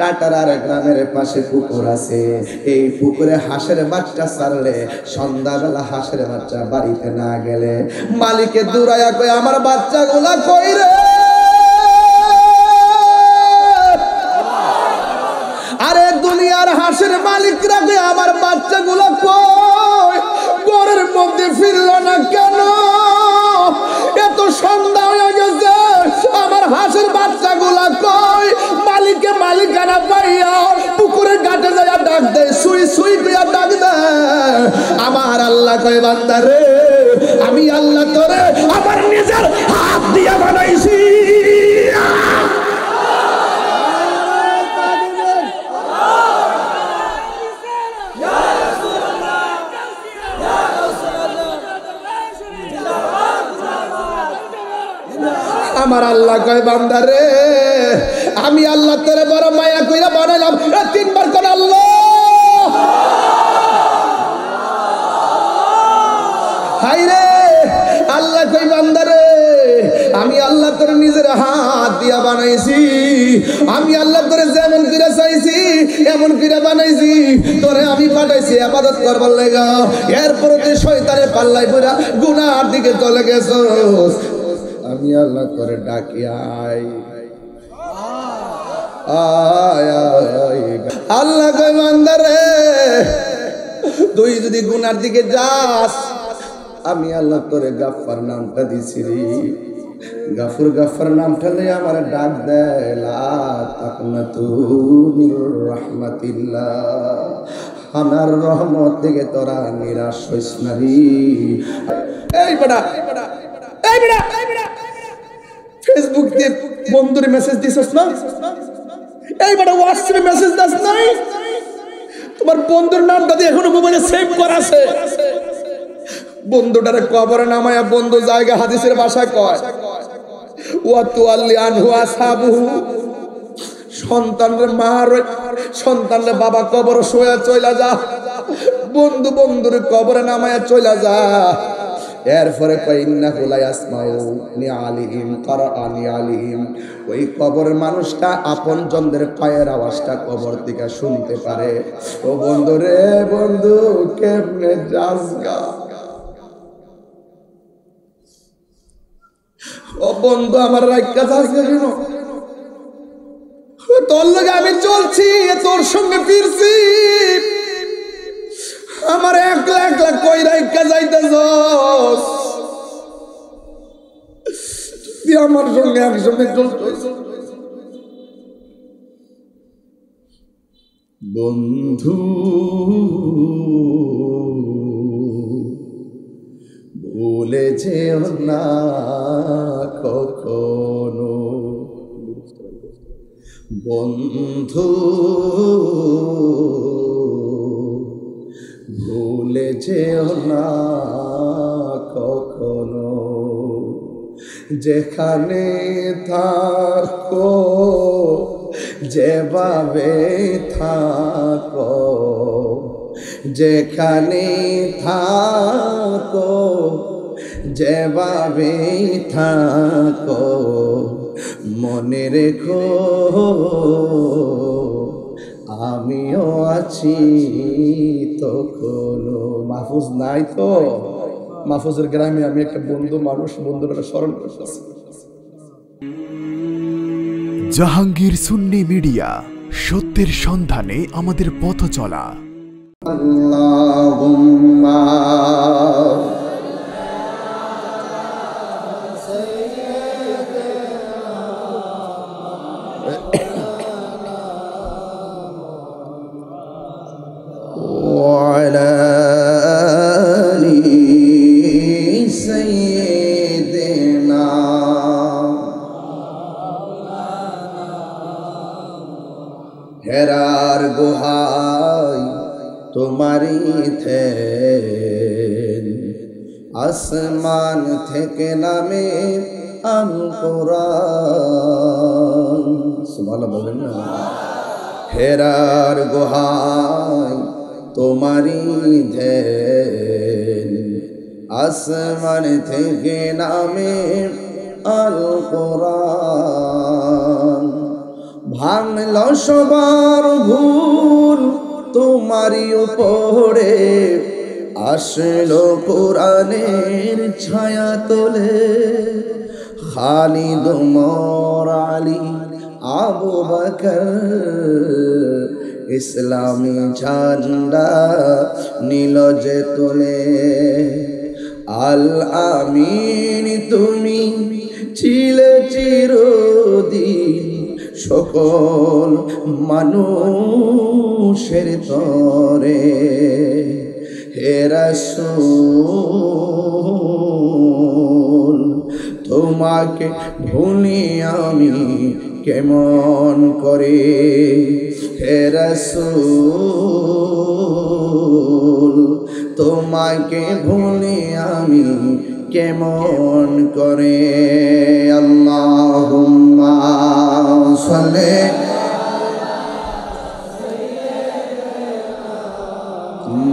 কাটারার গ্রামের পাশে পুকুর আছে, এই পুকুরে হাঁসের বাচ্চা ছাড়লে সন্ধ্যাবেলা হাঁসের বাচ্চা বাড়িতে না গেলে মালিকে দূরায়া কই আমার বাচ্চাগুলা কই রে? আরে দুনিয়ার হাঁসের মালিকরা কই আমার বাচ্চাগুলা কই? ঘরের মধ্যে ফিরল না কেন? এত সন্ধ্যা হয়ে গেছে, আমার হাঁসের বাচ্চাগুলা কই? মালিকে মালিকানা পাইয়া পুকুরে ঘাটে যায় ডাক দেয়, সুই সুই কইয়া ডাক দেয়। আমার আল্লাহ কয় বান্দা রে, আমি আল্লাহ তোরে আমার নিজের হাত দিয়া বানাইছি। আমার আল্লাহ কয় বান্দা রে, আমি আল্লাহ তোরে বড় মায়া কইরা বানাইলাম। তিনবার কোন আল্লাহ, হাই রে আল্লাহ কই বান্দা রে, আমি আল্লাহ তোর নিজের হাত দিয়া বানাইছি। আমি আল্লাহ তোরে যেমন করে চাইছি এমন করে বানাইছি। তোরে আমি পাঠাইছি ইবাদত করবার লাগা, এরপরে তুই শয়তানের পাল্লায় পড়া গুনার দিকে চলে গেছস। আমি আল্লাহ তোরে ডাকি আয় আয় আয়। আল্লাহ কই বান্দা রে, তুই যদি গুনার দিকে যাস আমি আল্লাহ তোরে গাফফার নামটা দিছি রে। গাফুর গাফফার নামটা লই আমার ডাক দেয়, লা তাকনাতু মির রাহমাতিল্লাহ, আমার রহমত থেকে তোরা নিরাশ হইস না রে। এই বেটা এই বেটা ফেসবুক দিয়ে বন্ধুরে মেসেজ দিছস না? এই বেটা হোয়াটসঅ্যাপে মেসেজ দাস নাই? তোমার বন্ধুর নামটা দিয়ে এখনো মোবাইলে সেভ করা আছে। বন্ধুটারে কবরে নামায়া বন্ধু জায়গা হাদিসের ভাষায় কয় ওয়া তুআল্লি আনহু আসহাবুহু, সন্তানরে মার সন্তানরে বাবা কবরে শুয়ে চইলা যা, বন্ধু বন্ধুরে কবরে নামায়া চইলা যা। এরপরে কয় ইন্নাহু লা ইয়াসমাউ নিআলিহিম কারআনি আলিহিম, ওই কবরের মানুষটা আপন জনদের পায়ের আওয়াজটা কবর থেকে শুনতে পারে। ও বন্ধু রে বন্ধু কেমনে যাসগা? ও বন্ধু আমার রাইকা যাসগা কেন? তোর লগে আমি চলছি, তোর সঙ্গে ফিরছি, আমার একলা একলা কই রাইকা যাইতেছস? তুই আমার সঙ্গে একসঙ্গে চলছস। বন্ধু ভুলে যেও না কখনো, বন্ধু ভুলে যেও না কখনো, যেখানে থাকো যেভাবে থাকো, যেখানে থাকো যেভাবে থাকো, মনে রেখো আমিও আছি তখনো। মাহফুজ নাই তো? মাহফুজের গ্রামে আমি একটা বন্ধু মানুষ, বন্ধুরা স্মরণ করতেছি। জাহাঙ্গীর সুন্নি মিডিয়া, সত্যের সন্ধানে আমাদের পথ চলা। আল্লাহুম্মা وعلى آل سيدنا হেরার গুহায় তোমারি থেন, আসমান থেকে নামে আল কোরআন। সুবহানাল্লাহ বলেন না? হেরার গুহায় তোমারি ধ্যান, আসমান থেকে নামে আল কোরআন। ভাঙল সবার ভুল তোমারই উপরে, আসলো কোরআনের ছায়া তোলে। খালিদ ওমর আলী আবু বকর ইসলামী ঝান্ডা নীল যে তোলে। আল আমিন তুমি ছিলে চিরদিন সকল মানুষের তরে। হে রাসূল তোমাকে ভুলি আমি কেমন করে। হে রাসূল তোমাকে ভুলি আমি কেমন করে। আল্লাহুম্মা সাল্লি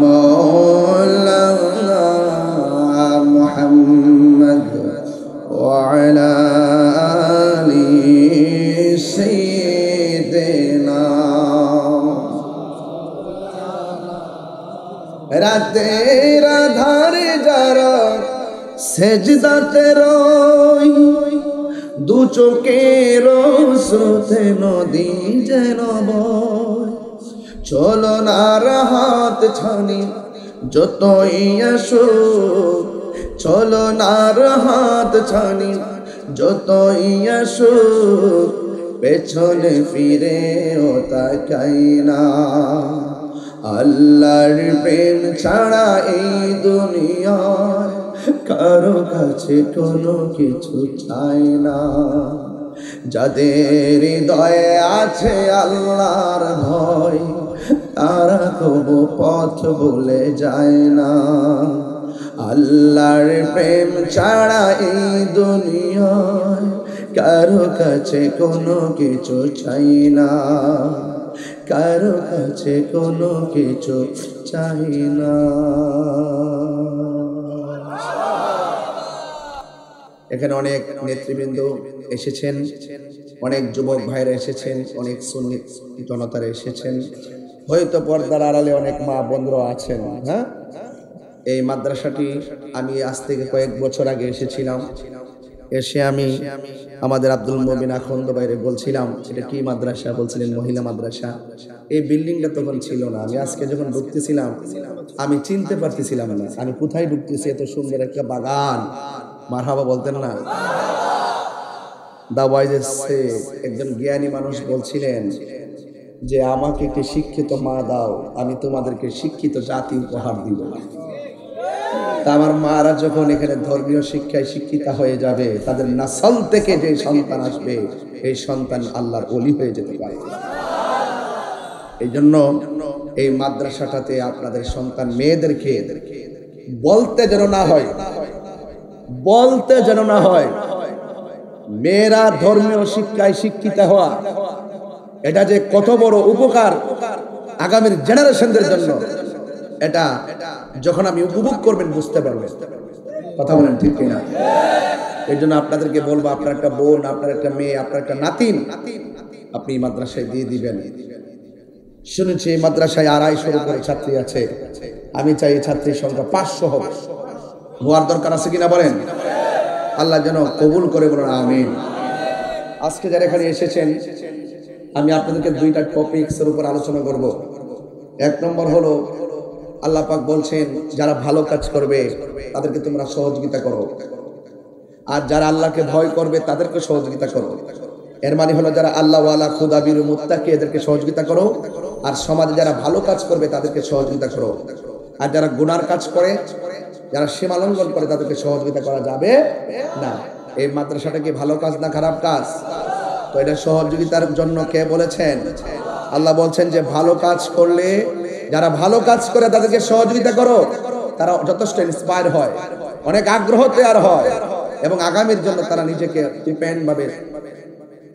মাওলানা মুহাম্মদ ওয়া আলা আলি সাইয়্যিদিনা। রাতের আধারে যারা সেজদাতে রই, দু চোখের স্রোতে নদী যেন বয়। চলনার হাত ছানি যতই আসুক, চলনার হাত ছানি যতই আসুক, পেছনে ফিরেও তাকাই না। আল্লাহর প্রেম ছাড়া এই দুনিয়ায় কারো কাছে কোনো কিছু চাই না। যাদের হৃদয়ে আছে আল্লাহর ভয়, তারা কবু পথ ভুলে যায় না। আল্লাহর প্রেম ছাড়া এই দুনিয়ায় কারো কাছে কোনো কিছু চাই না, কারো কাছে কোনো কিছু চাই না। এখানে অনেক নেতৃবৃন্দ এসেছেন, অনেক যুবক ভাইরা এসেছেন, অনেক সুন্নি জনতারা এসেছেন, হয়তো পর্দার আড়ালে অনেক মা বন্ধুরা আছেন। হ্যাঁ, এই মাদ্রাসাটি আমি আজ থেকে কয়েক বছর আগে এসেছিলাম। এসে আমি আমাদের আব্দুল মুবিন আখন্দ ভাইরে বলছিলাম এটা কি মাদ্রাসা, বলছিলেন মহিলা মাদ্রাসা। এই বিল্ডিংটা তখন ছিল না। আমি আজকে যখন ঢুকতেছিলাম আমি চিনতে পারতেছিলাম না আমি কোথায় ঢুকতেছি। এত সুন্দর একটা বাগান, মারহাবা বলতেন না? দাওয়াইজে একজন জ্ঞানী মানুষ বলছিলেন যে আমাকে একটি শিক্ষিত মা দাও, আমি তোমাদেরকে শিক্ষিত জাতি উপহার দিব। তা আমার মারা যখন এখানে ধর্মীয় শিক্ষায় শিক্ষিত হয়ে যাবে, তাদের নাসল থেকে যে সন্তান আসবে এই সন্তান আল্লাহর ওলি হয়ে যেতে পারে। এই জন্য এই মাদ্রাসাটাতে আপনাদের সন্তান মেয়েদেরকে বলতে যেন না হয়, বলতে যেন না হয় মেয়েরা ধর্মীয় শিক্ষায় শিক্ষিত হওয়া এটা যে কত বড় উপকার আগামীর জেনারেশনদের জন্য, এটা যখন আমি উপভোগ করবেন বুঝতে পারবেন। কথা বলেন ঠিক কিনা? এই জন্য আপনাদেরকে বলবো, আপনার একটা বোন, আপনার একটা মেয়ে, আপনার একটা নাতিন আপনি মাদ্রাসায় দিয়ে দিবেন। শুনেছি এই মাদ্রাসায় 250 উপরে ছাত্রী আছে। আমি চাই ছাত্রীর সংখ্যা 500 হবে। হওয়ার দরকার আছে কিনা বলেন? আল্লাহ যেন কবুল করে, বলেন আমিন। আজকে যারা এখানে এসেছেন আমি আপনাদেরকে 2টা টপিকসের উপর আলোচনা করব। 1 নম্বর হলো আল্লাহ পাক বলছেন যারা ভালো কাজ করবে তাদেরকে তোমরা সহযোগিতা করো, আর যারা আল্লাহকে ভয় করবে তাদেরকে সহযোগিতা করো। এর মানে হলো যারা আল্লাহ ওয়ালা খুদাবির মুত্তাকি এদেরকে সহযোগিতা করো, আর সমাজে যারা ভালো কাজ করবে তাদেরকে সহযোগিতা করো। আর যারা গুনার কাজ করে, যারা সীমা লঙ্ঘন করে তাদেরকে সহযোগিতা করা যাবে না। এই মাদ্রাসাটা কি ভালো কাজ না খারাপ কাজ? তো এটা সহযোগিতার জন্য কে বলেছেন? আল্লাহ বলছেন যে ভালো কাজ করলে, যারা ভালো কাজ করে তাদেরকে সহযোগিতা করো, তারা যথেষ্ট ইন্সপায়ার হয়, অনেক আগ্রহ তৈরি হয় এবং আগামীর জন্য তারা নিজেকে ডিপেন্ড ভাবে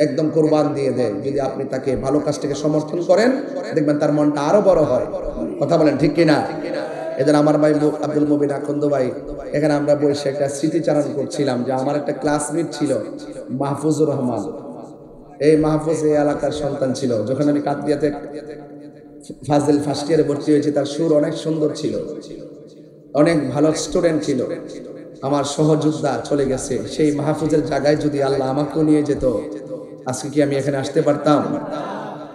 একদম কোরবান দিয়ে দেয়। যদি আপনি তাকে ভালো কাজটাকে সমর্থন করেন দেখবেন তার মনটা আরো বড় হয়। কথা বলেন ঠিক কিনা? এদের আমার ভাই আব্দুল মুবিন আখন্দ ভাই, এখানে আমরা বসে একটা স্মৃতিচারণ করছিলাম যে আমার একটা ক্লাসমেট ছিল মাহফুজুর রহমান। এই মাহফুজ এই এলাকার সন্তান ছিল। যখন আমি কাদরিয়াতে ফাজিল ফার্স্ট ইয়ারে ভর্তি হয়েছি, তার সুর অনেক সুন্দর ছিল, অনেক ভালো স্টুডেন্ট ছিল। আমার সহযোদ্ধা চলে গেছে, সেই মাহফুজের জায়গায় যদি আল্লাহ আমাকেও নিয়ে যেত, আজকে কি আমি এখানে আসতে পারতাম?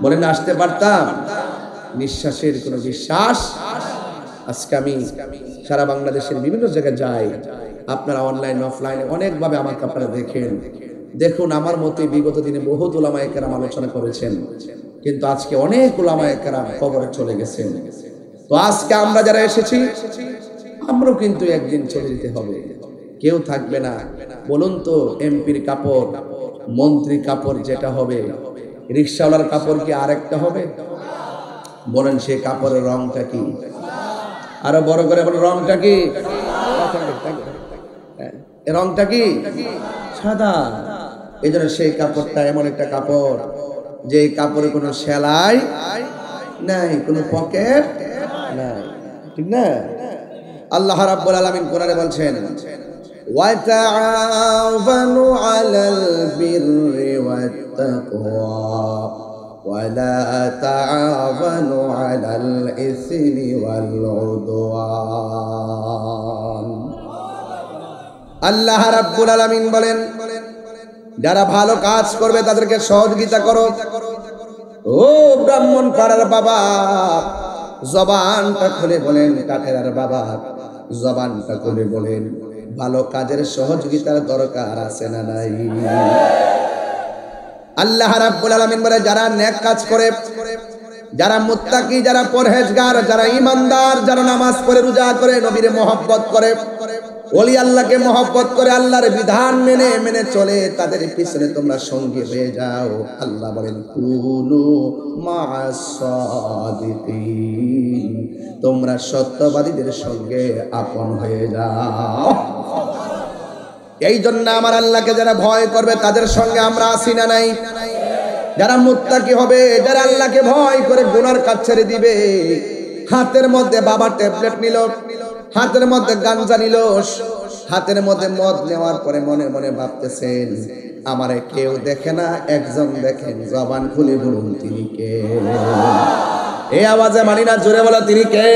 বলেন না, আসতে পারতাম? নিঃশ্বাসের কোনো বিশ্বাস। আজকে আমি সারা বাংলাদেশের বিভিন্ন জায়গায় যাই, আপনারা অনলাইন অফলাইনে অনেকভাবে আমাকে আপনারা দেখুন। আমার মতে বিগত দিনে বহুত উলামায়ে কেরাম আলোচনা করেছেন, কিন্তু আজকে অনেক উলামায়ে কেরাম কবরে চলে গেছেন। তো আজকে আমরা যারা এসেছি, আমরাও কিন্তু একদিন চলে যেতে হবে, কেউ থাকবে না। বলুন তো, এমপির কাপড়, মন্ত্রী কাপড় যেটা হবে, রিক্সাওয়ালার কাপড় কি আরেকটা হবে? বলেন, সে কাপড়ের রংটা কি? আরো বড় করে বলেন, রংটা কি? রংটা কি? সাদা। এই জন্য সেই কাপড়টা এমন একটা কাপড়, যে কাপড়ে কোনো সেলাই নাই, কোনো পকেট নাই, ঠিক না? আল্লাহ রাব্বুল আলামিন কোরআনে বলছেন, ওয়া তাআওয়ানু আলাল বিররি ওয়াত তাকওয়া ওয়া লা তাআওয়ানু আলাল ইসমি ওয়াল উদওয়ান। আল্লাহ রাব্বুল আলামিন বলেন, যারা ভালো কাজ করবে তাদেরকে সহযোগিতা করো। ও ব্রাহ্মণ পাড়ার বাবা, জবানটা খুলে বলেন, কাঠেরার বাবা, জবানটা খুলে বলেন, ভালো কাজের সহযোগিতার দরকার আছে না নাই? আল্লাহ রাব্বুল আলামিন বলে, যারা নেক কাজ করে, যারা মুত্তাকি, যারা পরহেজগার, যারা ঈমানদার, যারা নামাজ পড়ে, রোজা করে, নবীর মহব্বত করে, ওলি আল্লাহকে মহব্বত করে, আল্লাহর বিধান মেনে মেনে চলে, তাদের পিছনে তোমরা সঙ্গী হয়ে যাও। আল্লাহ বলেন, কুনু মা'আস সাদিকিন, তোমরা সত্যবাদীদের সঙ্গে আপন হয়ে যাও। এই জন্য আমার আল্লাহকে যারা ভয় করবে তাদের সঙ্গে আমরা আসি না নাই? যারা মুত্তাকি হবে, যারা আল্লাহকে ভয় করে গুনার কাজ ছেড়ে দিবে, হাতের মধ্যে বাবা ট্যাবলেট নিল, হাতের মধ্যে গাঞ্জা নিল, হাতের মধ্যে মদ নেওয়ার পরে মনে মনে ভাবতেছেন, আমারে কেউ দেখে না, একজন দেখেন, জবান খুলে বলুন তিনি কে? এই আওয়াজে মানি না, জোরে বলো তিনি কে?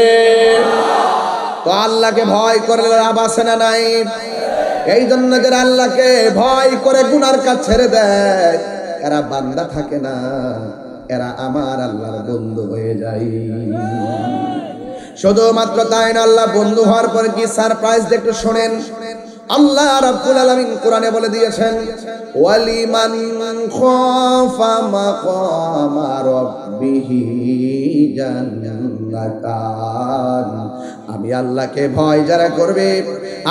তো আল্লাহকে ভয় করলে লাভ আছে না নাই? এই জন্য যারা আল্লাহকে ভয় করে গুনার কাজ ছেড়ে দেয়, এরা বান্দা থাকে না, এরা আমার আল্লাহর বন্ধু হয়ে যায়। শুধুমাত্র তাই না, আল্লাহ বন্ধু হওয়ার পরে কি সারপ্রাইজ একটু শোনেন। আল্লাহ রাব্বুল আলামিন কোরআনে বলে দিয়েছেন, ওয়ালিমান খাফা মাকামা রাব্বিহি জান্নাতান। আমি আল্লাহকে ভয় যারা করবে,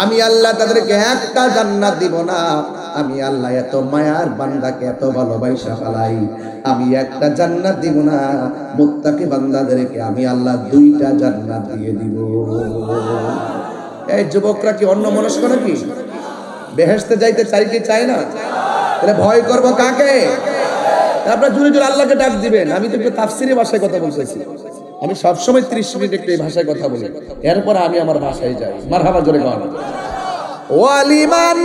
আমি আল্লাহ তাদেরকে একটা জান্নাত দিব না। আমি আল্লাহ এত মায়ার বান্দাকে এত ভালোবাসা ফেলাই, আমি একটা জান্নাত দিব না, মুত্তাকি বান্দাদেরকে আমি আল্লাহ দুইটা জান্নাত দিয়ে দিব। এই যুবকরা কি অন্য মনস্ক নাকি? বেহেশতে যাইতে চাই কি চাই না? তাহলে ভয় করব কাকে? আপনারা জোরে জোরে আল্লাহকে ডাক দিবেন। আমি তো একটু তাফসিরি ভাষায় কথা বলতেছি, আমি সবসময় 30 মিনিট একটু এই ভাষায় কথা বলি, এরপর আমি আমার ভাষায় যাই। মারহাবা, জোরে গান। ওয়ালিমান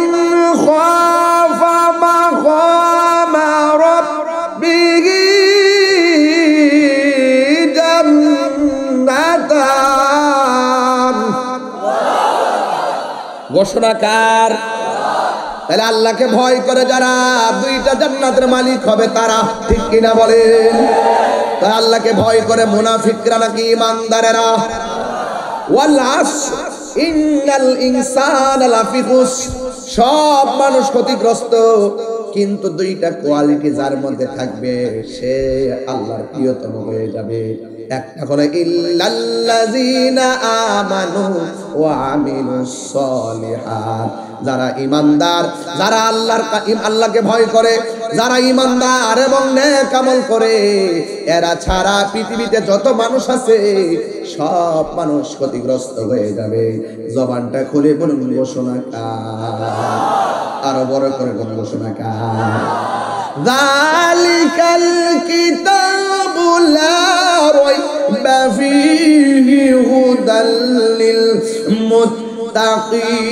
খাফা মাকামা রাব্বিহি জান্নাতান। ঘোষণাকার। তাহলে আল্লাহকে ভয় করে যারা, দুইটা জান্নাতের মালিক হবে তারা, ঠিক কিনা বলেন? তাই আল্লাহকে ভয় করে মুনাফিকরা নাকি ঈমানদারেরা? ওয়াল আসর ইন্নাল ইনসানা লাফি খুসর, সব মানুষ ক্ষতিগ্রস্ত, কিন্তু দুইটা কোয়ালিটি যার মধ্যে থাকবে সে আল্লাহর প্রিয়তম হয়ে যাবে। একটা হলো ইল্লাল্লাযীনা আমানু ওয়া আমিলুস সলিহাত, যারা ঈমানদার, যারা আল্লাহকে ভয় করে, যারা ঈমানদার এবং নেক আমল করে, এরা ছাড়া পৃথিবীতে যত মানুষ আছে সব মানুষ ক্ষতিগ্রস্ত হয়ে যাবে। জবানটা খুলে বলুন ঘোষণাকার, আরো বড় করে বলুন ঘোষণাকার। যালিকাল কিতাবু লা রাইবা ফীহি হুদাল লিল মুত্তাকিন।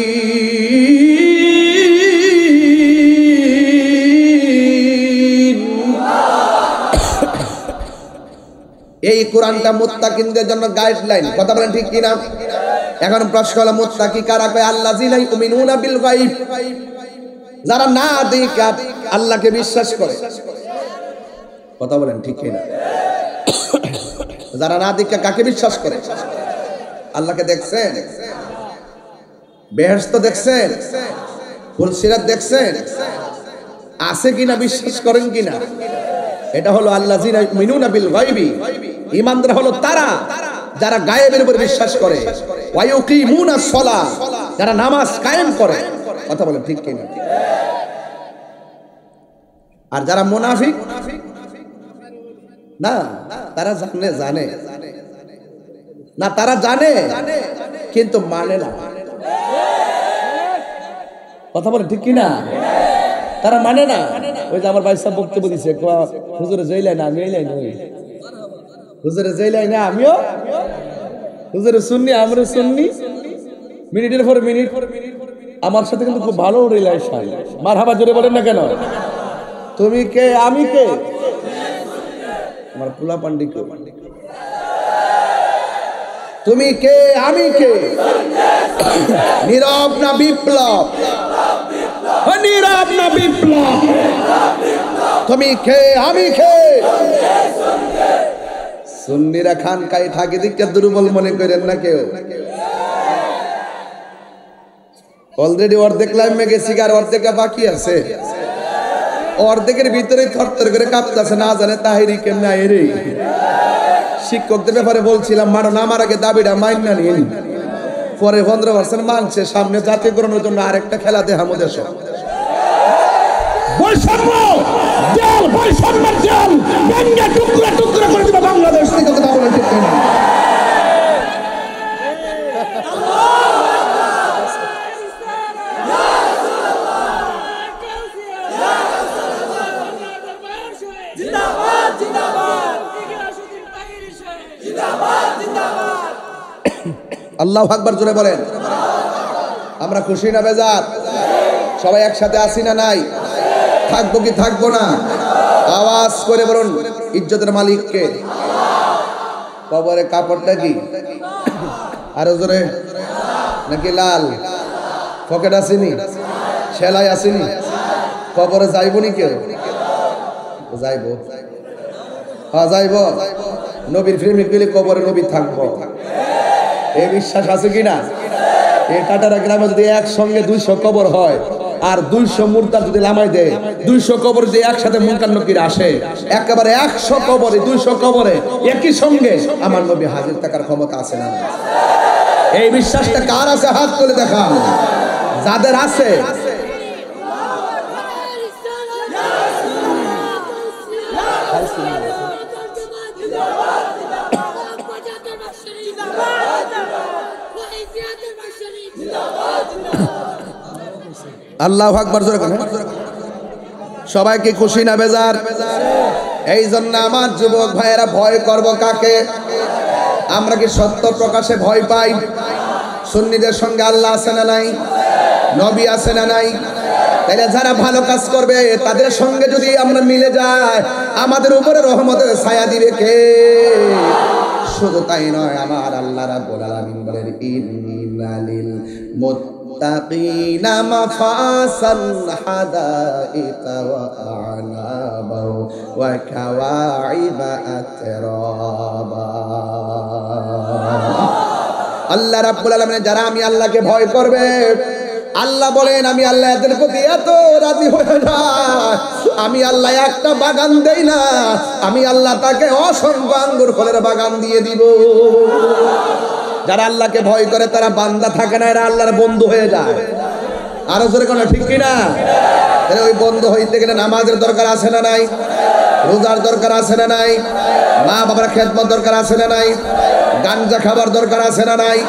এই কোরআনটা মুত্তাকিনদের জন্য গাইডলাইন। কথা বলেন ঠিক কিনা? এখন প্রশ্ন হলো মুত্তাকি কারা? কয় আল্লাযিনা ইউমিনুনা বিল গায়ব, যারা না দেখে আল্লাহকে বিশ্বাস করে। কথা বলেন ঠিক কিনা? যারা না দেখে কাকে বিশ্বাস করে? আল্লাহকে দেখছেন? বেহেশত দেখছেন? ফুলসিরাত দেখছেন? আছে কিনা বিশ্বাস করেন কিনা? এটা হলো আল্লাযিনা ইউমিনুনা বিল গায়বি। ঈমানদার হলো তারা যারা গায়েবের উপর বিশ্বাস করে। ওয়া ইউকিমুনাস সালাহ, যারা নামাজ কায়েম করে। কথা বলেন ঠিক কিনা? আর যারা মুনাফিক না, তারা জানে না, তারা জানে কিন্তু মানে না। কথা বলেন ঠিক কিনা? তারা মানে না। ওই যে আমার ভাই সাহেব বক্তব্য দিচ্ছে, হুজুরে জেলাই না, আমি এই লাইন, হুজুরে জেলাই না, আমিও হুজুরে শুননি, আমরা শুননি, মিনিটের পর মিনিট আমার সাথে কিন্তু খুব ভালো রিলেশন। মারহাবা জোরে বলেন না কেন? তুমি কে, আমি কে? আমার পোলা পান্ডি কে? তুমি কে, আমি কে? নীরব না বিপ্লব? নীরব না বিপ্লব? তুমি কে, আমি কে? সুন্নিরা খানকায় থাকে দিকে দুর্বল মনে করেন না কেউ। অলরেডি অর্ধেক লাইমে গেছি, আর অর্ধেক বাকি আছে। অর্ধেকের ভিতরে থরথর করে কাঁপতেছে, না জানে তাহিরি কেমন রে। শিক্ষকদের ব্যাপারে বলছিলাম, মানো নামার আগে দাবিটা মাইন না নিন, পরে 15% মানছে, সামনে জাতীয়করণের জন্য আরেকটা খেলা দেখামো দেশ। বৈষম্য জেল, বৈষম্যের জেল ভেঙে টুকরা টুকরা করে দিবে বাংলাদেশ থেকে। কথা বলেন ঠিক কিনা? আল্লাহু আকবার জোরে বলেন। আমরা খুশি না বেজার? সবাই একসাথে আছি না নাই? থাকবো কি থাকবো না? আওয়াজ করে বলুন, ইজ্জতের মালিক কে? কবরে কাপড়টা কি আরো জোরে? নাকি লাল পকেট আসেনি, সেলাই আসেনি? কবরে যাইবনি কেউ? যাইব, হ্যাঁ যাইব। নবীর প্রেমিক গেলে কবরে নবী থাকবো, এই বিশ্বাস আছে কিনা? এই টাটারা গ্রামে যদি একসঙ্গে 200 কবর হয় আর 200 মুরতাদ যদি লামাই দেয়, 200 কবর যে একসাথে মুনকার নকির আসে, একেবারে 100 কবরে 200 কবরে একই সঙ্গে আমার নবী হাজির থাকার ক্ষমতা আছে না? এই বিশ্বাসটা কার আছে? হাত তুলে দেখান যাদের আছে। আল্লাহু আকবার জোরে বলেন। সবাইকে খুশি না বেজার? এই জন্য আমার যুবক ভাইয়েরা ভয় করব কাকে? আমরা কি সত্য প্রকাশে ভয় পাই? সুন্নিদের সঙ্গে আল্লাহ আছে না নাই? নবী আছে না নাই? তাইলে যারা ভালো কাজ করবে তাদের সঙ্গে যদি আমরা মিলে যাই, আমাদের উপরে রহমতের ছায়া দিবে কে? শুধু তাই নয়, আমার আল্লাহ রাব্বুল আলামিন বলেন, ইন্নালিল মুত্তাকিনা মাফাসান হাদাইকা ওয়া আ'নাবা ওয়া কাওয়াইবা আতরাবা। আল্লাহ রাব্বুল আলামিন যারা আমি আল্লাহকে ভয় করবে, আল্লাহ বলেন আমি আল্লাহ এদের প্রতি এত রাজি হয়ে যায়, আমি আল্লাহ একটা বাগান দেই না, আমি আল্লাহ তাকে অসংখ্য আঙ্গুর ফলের বাগান দিয়ে দিব। যারা আল্লাহকে ভয় করে তারা বান্দা থাকে না, এরা আল্লাহর বন্ধু হয়ে যায়। আরো জোরে কোনো ঠিক কিনা? ওই বন্ধু হইতে গেলে নামাজের দরকার আছে না নাই? রোজার দরকার আছে না নাই? মা বাবার খেদমত দরকার আছে না নাই? গাঞ্জা খাবার দরকার আছে না নাই?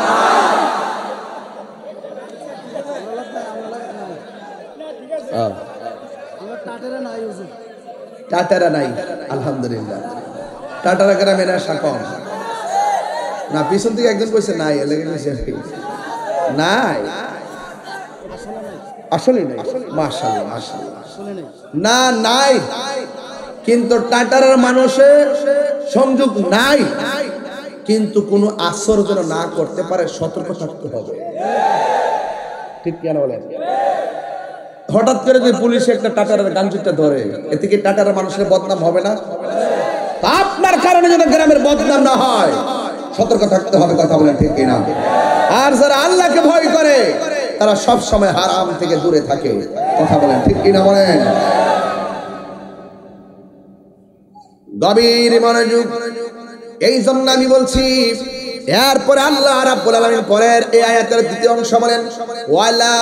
টাটারা নাই, আলহামদুলিল্লাহ। টাটারা গ্রামে নেশা কম না? পিছন থেকে একজন কইছে নাই, নাই আসলে নাই। মাশাআল্লাহ মাশাআল্লাহ, না নাই। কিন্তু টাটারার মানুষে সংযোগ নাই, কিন্তু কোনো আসর যেন না করতে পারে সতর্ক থাকতে হবে। ঠিক কেন বলেন? হঠাৎ করে যদি পুলিশে একটা টাটারের গাঞ্জুটা ধরে, এতে কি টাটারের মানুষের বদনাম হবে না? আপনার কারণে যেন গ্রামের বদনাম না হয়, সতর্ক থাকতে হবে। কথা বলেন ঠিক কিনা? আর যারা আল্লাহকে ভয় করে তারা সব সময় হারাম থেকে দূরে থাকে। কথা বলেন ঠিক কিনা? বলেন। গভীর মনোযোগ। এই জন্য আমি বলছি, এরপরে আল্লাহ রাব্বুল আলামিন পরের এই আয়াতের দ্বিতীয় অংশ বলেন, ওয়ালা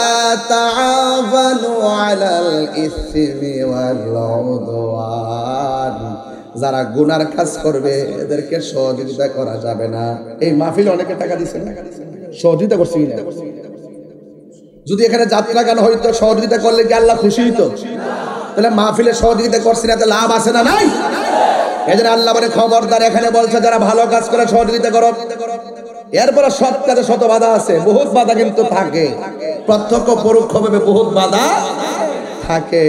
তাআওয়ানু আলাল ইসমি ওয়াল উদওয়ান। যারা গুনার কাজ করবে এদেরকে সহযোগিতা করা যাবে না। এই মাহফিলে অনেকে টাকা দিচ্ছেন, সহযোগিতা করছি না? যদি এখানে যাত্রা গান হইতো, সহযোগিতা করলে কি আল্লাহ খুশি হইতো? তাহলে মাহফিলে সহযোগিতা করছি না, তাহলে লাভ আছে না নাই? এজন্য আল্লাহ বলে খবরদার, এখানে বলছে যারা ভালো কাজ করে সহযোগিতা করো। এরপরে সৎ কাজে শত বাধা আছে, বহুত বাধা কিন্তু থাকে, প্রত্যক্ষ পরোক্ষভাবে বহুত বাধা থাকে।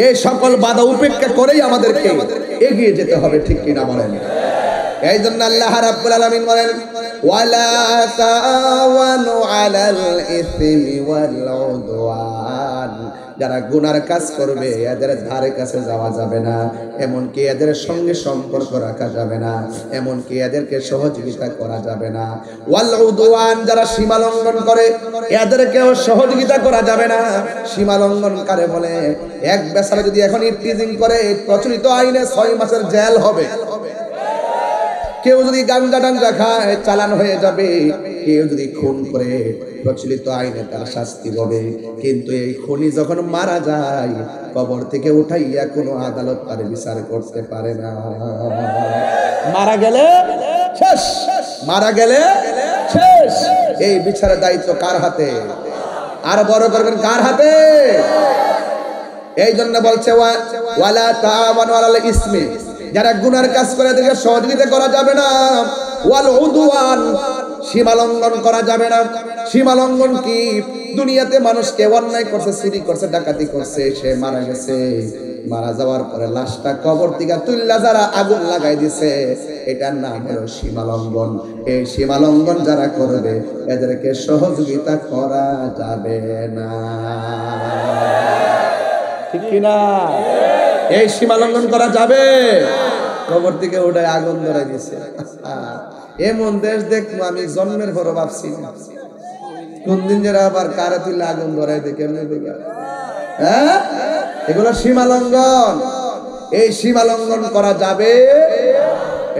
এই সকল বাধা উপেক্ষা করেই আমাদেরকে এগিয়ে যেতে হবে। ঠিক কিনা বলেন? এই জন্য আল্লাহ রাব্বুল আলামিন বলেন, ওয়ালা তাআওয়ানু আলাল ইসমি ওয়াল উদওয়ান। যারা গুনার কাজ করবে এদের ধারে কাছে যাওয়া যাবে না, এমনকি এদের সঙ্গে সম্পর্ক রাখা যাবে না, এমনকি এদেরকে সহযোগিতা করা যাবে না। ওয়াল উদওয়ান, যারা সীমা লঙ্ঘন করে এদেরকেও সহযোগিতা করা যাবে না। সীমা লঙ্ঘনকারী বলে, এক বেচারা যদি এখন ইফতিজিং করে প্রচলিত আইনে 6 মাসের জেল হবে। কেউ যদি গাঞ্জা টাঞ্জা খায় চালান হয়ে যাবে, কেউ যদি খুন করে প্রচলিত আইনে তার শাস্তি হবে। কিন্তু এই খুনি যখন মারা যায়, কবর থেকে উঠাইয়া কোনো আদালত তার বিচার করতে পারে না। মারা গেলে শেষ, মারা গেলে শেষ। এই বিচারের দায়িত্ব কার হাতে? আর বড় করবেন কার হাতে? এই জন্য বলছে ওয়ালা তাআওয়ানু আলাল ইসমি, যারা গুনার কাজ করে তাদেরকে সহযোগিতা করা যাবে না। ওয়াল উদওয়ান, সীমা লঙ্ঘন করা যাবে না। সীমা লঙ্ঘন কি? দুনিয়াতে মানুষকে অন্যায় করছে, চুরি করছে, ডাকাতি করছে, সে মারা গেছে, মারা যাওয়ার পরে লাশটা কবর থেকে তুইল্লা যারা আগুন লাগাই দিছে, এটার নাম হলো সীমা লঙ্ঘন। এই সীমা লঙ্ঘন যারা করবে এদেরকে সহযোগিতা করা যাবে না। ঠিক কিনা? এই সীমা লঙ্ঘন করা যাবে? কবর থেকে ওটাই আগুন ধরাই দিছে। এমন দেশ দেখবো আমি জন্মের পর ভাবছি কোন দিন যারা আবার কারে তুলে আগুন ধরাই দিয়ে কেমনে দেবে। হ্যাঁ, এগুলো সীমা লঙ্ঘন। এই সীমা লঙ্ঘন করা যাবে,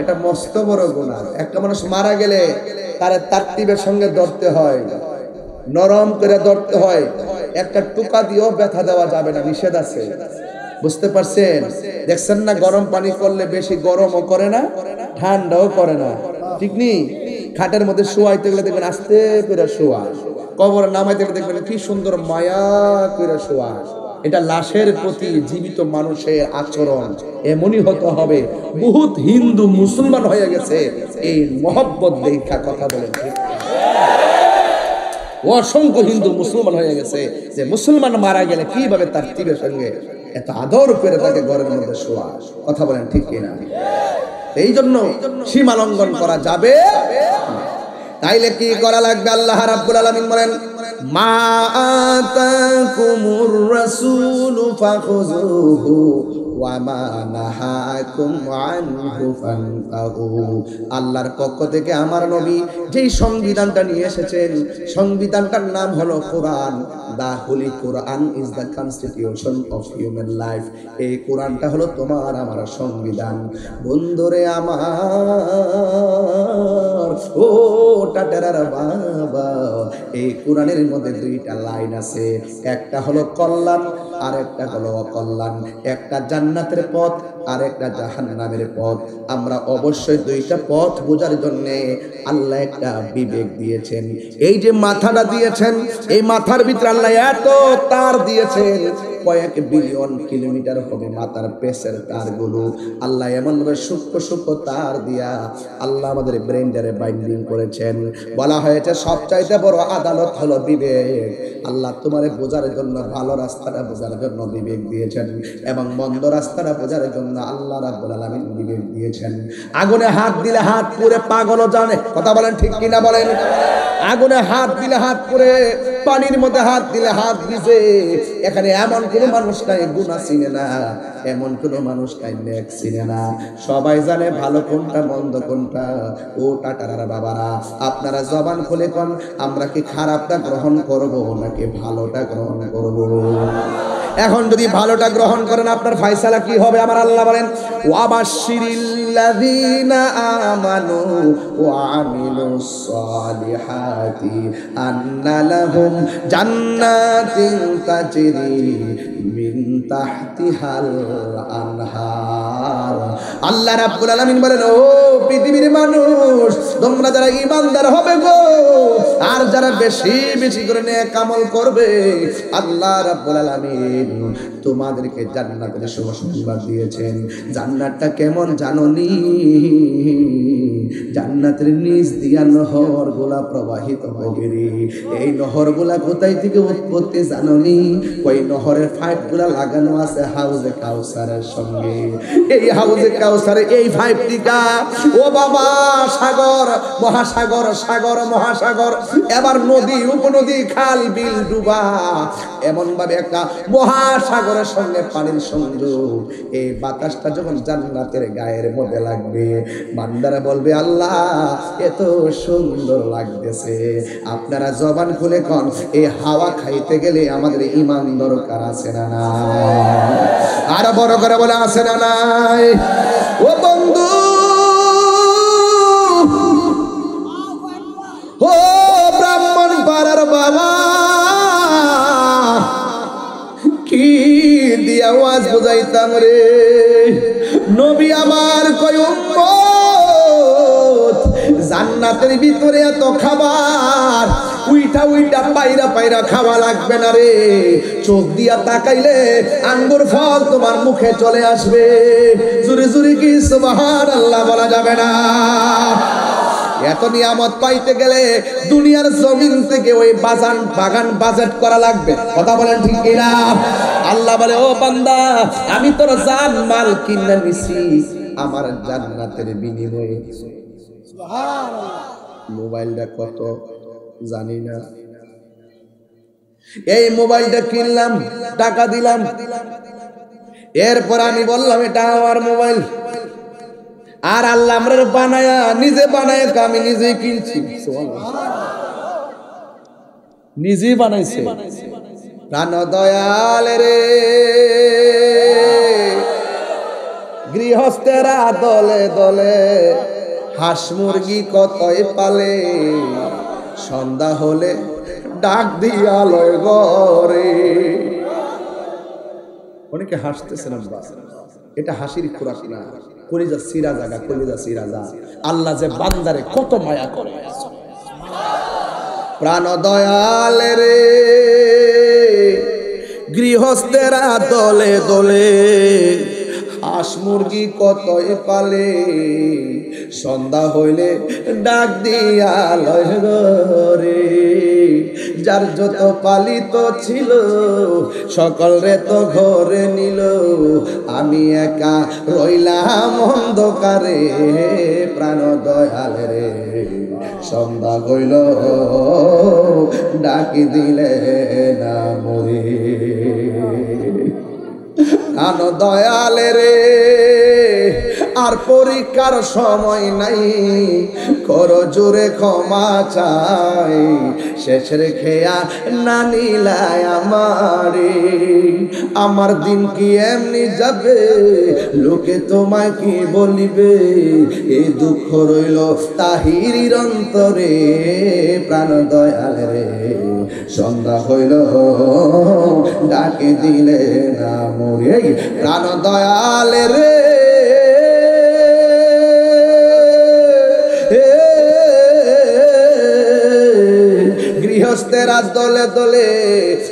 এটা মস্ত বড় গুনাহ। একটা মানুষ মারা গেলে তার তারতিবের সঙ্গে ধরতে হয়, নরম করে ধরতে হয়। একটা টুকা দিয়েও ব্যথা দেওয়া যাবে না, নিষেধ আছে। বুঝতে পারছেন? দেখছেন না, গরম পানি করলে বেশি গরমও করে না, ঠান্ডাও করে না। ঠিক নেই? খাটের মধ্যে শোয়াইতে গেলে দেখবেন আস্তে করে শোয়া, কবর নামাইতে গেলে দেখবেন কি সুন্দর মায়া করে শোয়া। এটা লাশের প্রতি জীবিত মানুষের আচরণ এমনই হতে হবে। বহুত হিন্দু মুসলমান হয়ে গেছে এই মহব্বত দেখা। কথা বলেন ঠিক? অসংখ্য হিন্দু মুসলমান হয়ে গেছে যে মুসলমান মারা গেলে কিভাবে তার তীরের সঙ্গে এত আদর করে তাকে ঘরের মধ্যে শোয়া। কথা বলেন ঠিক কিনা? এই জন্য সীমা লঙ্ঘন করা যাবে। তাইলে কি করা লাগবে? আল্লাহ রাব্বুল আলামিন বলেন, মা আতাকুমুর রাসূলু ফাখুযুহু ওয়া মা নাহাকুম আনহু ফান্তাহু। আল্লাহর পক্ষ থেকে আমার নবী যেই সংবিধানটা নিয়ে এসেছেন, সংবিধানটার নাম হলো Quran. The holy Quran is the constitution of human life. এই কোরআনটা হলো তোমার আমার সংবিধান। বন্ধুরে আমার, ও টাটার বাবা, এই কোরআনের মধ্যে দুইটা লাইন আছে, একটা হলো কল্যাণ আর একটা হলো অকল্যাণ, একটা জান্নাতের পথ আর একটা জাহান্নামের পথ। আমরা অবশ্যই দুইটা পথ বোঝার জন্য আল্লাহ একটা বিবেক দিয়েছেন। এই যে মাথাটা দিয়েছেন, এই মাথার ভিতরে আল্লাহ এত তার দিয়েছেন, কয়েক বিলিয়ন কিলোমিটার হবে মাথার পেশের তারগুলো। আল্লাহ এমন ভাবে সূক্ষ্ম সূক্ষ্ম তার দিয়া আল্লাহ আমাদের ব্রেনটারে বাইন্ডিং করেছেন। বলা হয়েছে সবচাইতে বড় আদালত হলো বিবেক। আল্লাহ তোমারে বোঝার জন্য ভালো রাস্তাটা বোঝার জন্য বিবেক দিয়েছেন এবং মন্দ রাস্তাটা বোঝার জন্য আল্লাহ রাব্বুল আলামিন বিবেক দিয়েছেন। আগুনে হাত দিলে হাত পুড়ে পাগলও জানে, কথা বলেন ঠিক কিনা বলেন? আগুনে হাত দিলে হাত পুড়ে, পানির মধ্যে হাত দিলে হাত ভিজে। এখানে এমন কোনো মানুষ নাই গুনাহ চিনে না, এমন কোনো মানুষ নাই নেক চিনে না। সবাই জানে ভালো কোনটা মন্দ কোনটা। ও টাটারা বাবারা, আপনারা জবান খুলে কোন, আমরা কি খারাপটা গ্রহণ করব নাকি ভালোটা গ্রহণ করব? এখন যদি ভালোটা গ্রহণ করেন আপনার ফয়সালা কি হবে? আমার আল্লাহ বলেন ওয়াবাশশিরিল্লাযীনা আমানু ওয়া আমিলুস সালিহাতি আন্না লাহুম জান্নাতিন তাজরি মিন তাহতিহাল আনহার। আল্লাহ রাব্বুল আলামিন বলেন, ও পৃথিবীর মানুষ, তোমরা যারা ঈমানদার হবে গো, আর যারা বেশি বেশি করে নেক আমল করবে, আল্লাহ রাব্বুল আলামিন তোমাদেরকে জান্নাতের সুসংবাদ দিয়েছেন। জান্নাতটা কেমন জানোনি? জান্নাতের নিচ দিয়া নহরগুলা প্রবাহিত হবে রে। এই নহরগুলা কোথায় থেকে উৎপত্তি জানোনি? ওই নহরের পাইপগুলা লাগানো আছে হাউজে কাউসারের সঙ্গে। এই হাউজে কাউসারে এই পাইপটিকা, ও বাবা, সাগর মহাসাগর, সাগর মহাসাগর, এবার নদী উপনদী খাল বিল ডুবা, এমন ভাবে একটা মহাসাগরের সঙ্গে পানির সংযোগ। এই বাতাসটা যখন জান্নাতের গায়ের মধ্যে লাগবে, বান্দারা বলবে আল্লাহ এত সুন্দর লাগতেছে। আপনারা জবান খুলে কোন, এই হাওয়া খাইতে গেলে আমাদের ঈমান দরকার আছে না নাই? আর বড় করে বলে আছে না নাই? ও বন্ধু, ও ব্রাহ্মণ পাড়ার বাবা, কি দিয়া ওয়াজ বুঝাইতাম রে। নবী আমার কয় উম্মত, জান্নাতের ভিতরে এত খাবার, উইটা উইটা পায়রা পায়রা খাওয়া লাগবে না রে। চোখ দিয়া তাকাইলে আঙ্গুর ফল তোমার মুখে চলে আসবে। জুরি জুরি কি সুবহানাল্লাহ বলা যাবে না? এত নিয়ামত পাইতে গেলে দুনিয়ার জমিন থেকে ওই বাগান বাজেট করা লাগবে, কথা বলেন ঠিক কিনা? আল্লাহ বলে, ও বান্দা, আমি তোর জান মাল কিনে নিছি আমার জান্নাতের বিনিময়ে। সুবহানাল্লাহ। মোবাইলটা কত জানি না, এই মোবাইলটা কিনলাম, টাকা দিলাম, এরপর আমি বললাম এটা আমার মোবাইল। আর আল্লাহ আমরা বানায়া, নিজে বানায়, আমি নিজেই কিনছি, নিজেই বানাইছে। প্রাণ দয়াল রে, গৃহস্থেরা দলে দলে হাঁস মুরগি কতই পালে, সন্ধ্যা হলে ডাক দিয়া লয় ঘরে। অনেকে হাসতেছেন, এটা হাসির খোরাক না, কলিজা সিরা জাগা, কলিজা সিরা যা। আল্লাহ যে বান্দারে কত মায়া করে। প্রাণ দয়াল রে, গৃহস্থেরা দলে দলে হাঁস মুরগি কতই পালে, সন্ধ্যা হইলে ডাক দিয়া লয় ঘরে। যার যত পালিত ছিল সকল রে তো ঘরে নিল, আমি একা রইলাম অন্ধকারে। প্রাণ দয়াল রে, সন্ধ্যা হইল ডাকি দিলে না মরে। প্রাণ দয়াল রে, আর পরীক্ষার সময় নাই, করো জোরে ক্ষমা চাই, শেষের খেয়া না নিলায় আমারে। আমার দিন কি এমনি যাবে, লোকে তোমায় কি বলিবে, এই দুঃখ রইল তাহিরির অন্তরে। প্রাণ দয়াল রে, সন্ধ্যা হইল ডাকে দিলে না মরে। প্রাণ দয়াল রে, গৃহস্থেরা দলে দলে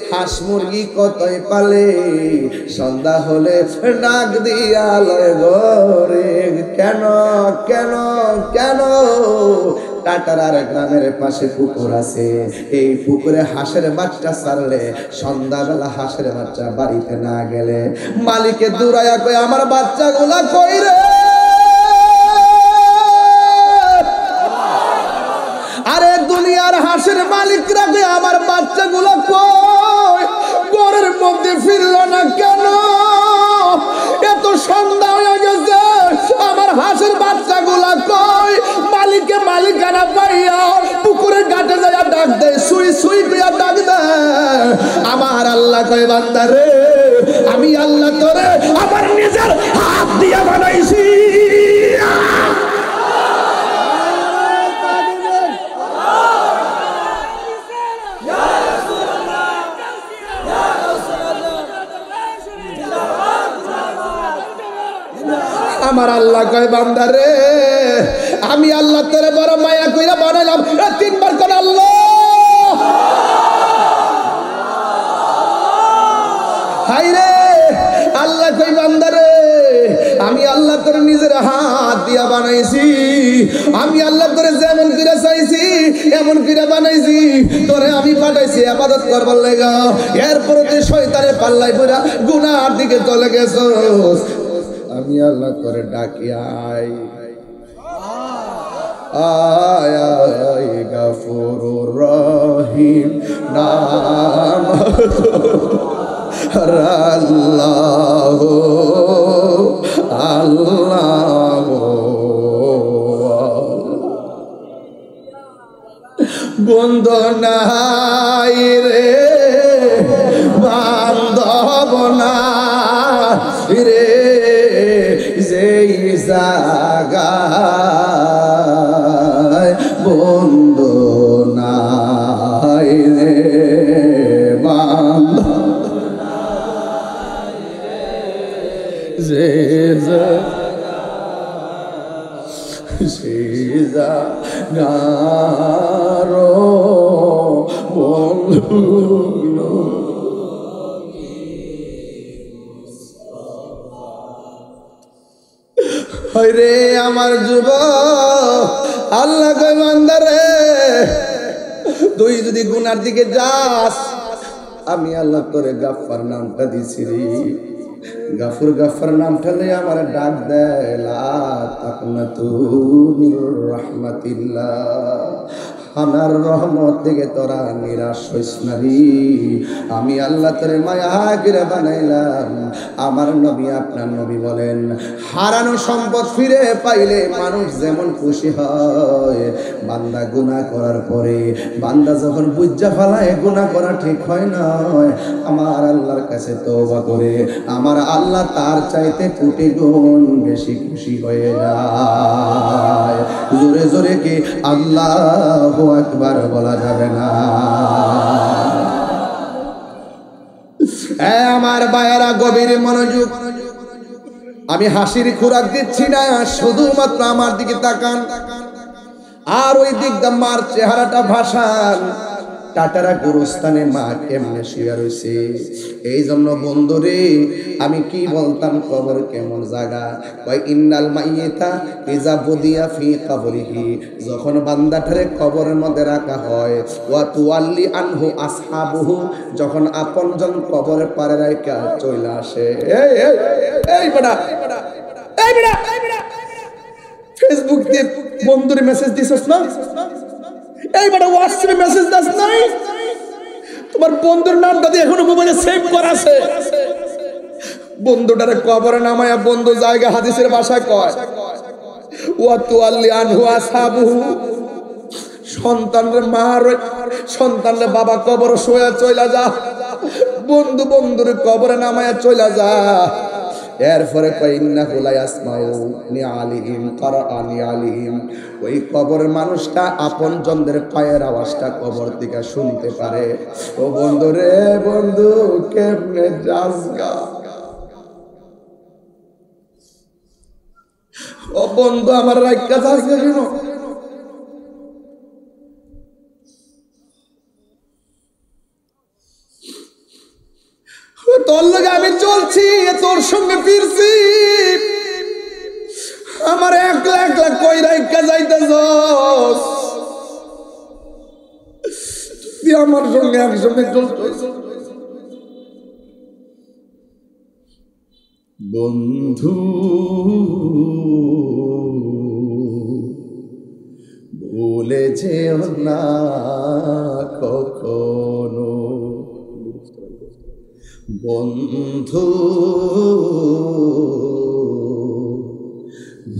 হাঁস মুরগি কতই পালে, সন্ধ্যা হলে ডাক দিয়া লয় ঘরে। কেন কেন কেন টাটারার গ্রামের পাশে পুকুর আছে, এই পুকুরে হাঁসের বাচ্চা ছাড়লে সন্ধ্যাবেলা হাঁসের বাচ্চা বাড়িতে না গেলে মালিকে দূরাইয়া কই আমার বাচ্চাগুলা কই রে? আরে দুনিয়ার হাঁসের মালিকরা কই আমার বাচ্চাগুলা কই? ঘরের মধ্যে ফিরল না কেন? এত সন্ধ্যা হয়ে গেছে, আমার হাঁসের বাচ্চাগুলা কই? মালিকে মালিকানা পাইয়া পুকুরে ঘাটে যাইয়া ডাক দেয়, সুই সুই কইয়া ডাক দেয়। আমার আল্লাহ কয় বান্দা রে, আমি আল্লাহ তোরে আমার নিজের হাত দিয়া বানাইছি। আমার আল্লাহ কয় বান্দা রে, আমি আল্লাহ তোরে বড় মায়া কইরা বানাইলাম। তিনবার কোন আল্লাহ, হাই রে আল্লাহ কই বান্দা রে, আমি আল্লাহ তোর নিজের হাত দিয়া বানাইছি। আমি আল্লাহ তোরে যেমন করে চাইছি এমন করে বানাইছি। তোরে আমি পাঠাইছি ইবাদত করবার লাগা, এরপরে তুই শয়তানের পাল্লায় পড়া গুনার দিকে চলে গেছস। আমি আল্লাহ তোরে ডাকি আয় আয় আয় গফুরুর রহিম নাম আল্লাহ আল্লাহ বন্দনাই রে বান্ধব নাই রে, যেই জাগায় বন্ধু নাই রে বান্ধব যে জাগারো বন্ধু রে আমার যুবক। আল্লাহ কয় বান্দা রে, তুই যদি গুনার দিকে যাস, আমি আল্লাহ তোরে গাফফার নামটা দিছি রে। গাফুর গাফফার নামটা লইয়া আমার ডাক দেয়, লা তাকনাতু মির রাহমাতিল্লাহ, আমার রহমত থেকে তোরা নিরাশ হইস না রে। আমি আল্লাহ তোরে মায়া করে বানাইলাম। আমার নবী আপনার নবী বলেন, হারানো সম্পদ ফিরে পাইলে মানুষ যেমন খুশি হয়, বান্দা গুনাহ করার পরে বান্দা যখন বুঝা ফেলায় গুনাহ করা ঠিক হয় না, আমার আল্লাহর কাছে তওবা করে আমার আল্লাহ তার চাইতে কোটি গুণ বেশি খুশি হয়ে যায়। জোরে জোরে কি আল্লাহু আকবার বলা যাবে না? আমার ভাইয়েরা গভীর মনোযোগ। আমি হাসির খোরাক দিচ্ছি না, শুধুমাত্র আমার দিকে তাকান আর ওই দিক দিয়ে মার চেহারাটা ভাসান। টাটারা গুরুস্থানে মা কেমনে শুয়ে রয়েছে। এই জন্য বন্ধুরে আমি কি বলতাম, কবর কেমন জায়গা। কয় ইন্নাল মাইয়িতা ইজা বুদিয়া ফি কবরিহি, যখন বান্দাটারে কবরের মধ্যে রাখা হয়, ওয়া তুয়াল্লি আনহু আসহাবুহু, যখন আপনজন কবরের পারে রাখা চলে আসে। এই বড়া ফেসবুক দিয়ে বন্ধুরে মেসেজ দিছস না? এই বড় হোয়াটসঅ্যাপে মেসেজ দাস নাই? তোমার বন্ধুর নামটা দিয়ে এখনো মোবাইলে সেভ করা আছে। বন্ধুটারে কবরে নামায়া বন্ধু জায়গা হাদিসের ভাষায় কয় ওয়া তুআল্লি আনহু আসহাবুহু, সন্তানের মা সন্তানের বাবা কবরে শুয়ে চইলা যা, বন্ধু বন্ধুরে কবরে নামায়া চইলা যা। এরপরে কয় ইন্নাহু লা ইয়াসমাউ নিআলিহিম কারআনি আলিহিম, ওই কবরের মানুষটা আপন জনদের পায়ের আওয়াজটা কবর থেকে শুনতে পারে। ও বন্ধু রে বন্ধু, কেমনে যাসগা? ও বন্ধু আমার রাইকা যাসগা কেন? তোর লগে আমি চলছি, তোর সঙ্গে ফিরছি, আমার একলা একলা কই রাইকা যাইতেছস? আমার সঙ্গে একসঙ্গে চলতো। বন্ধু ভুলে যেও না কখনো, বন্ধু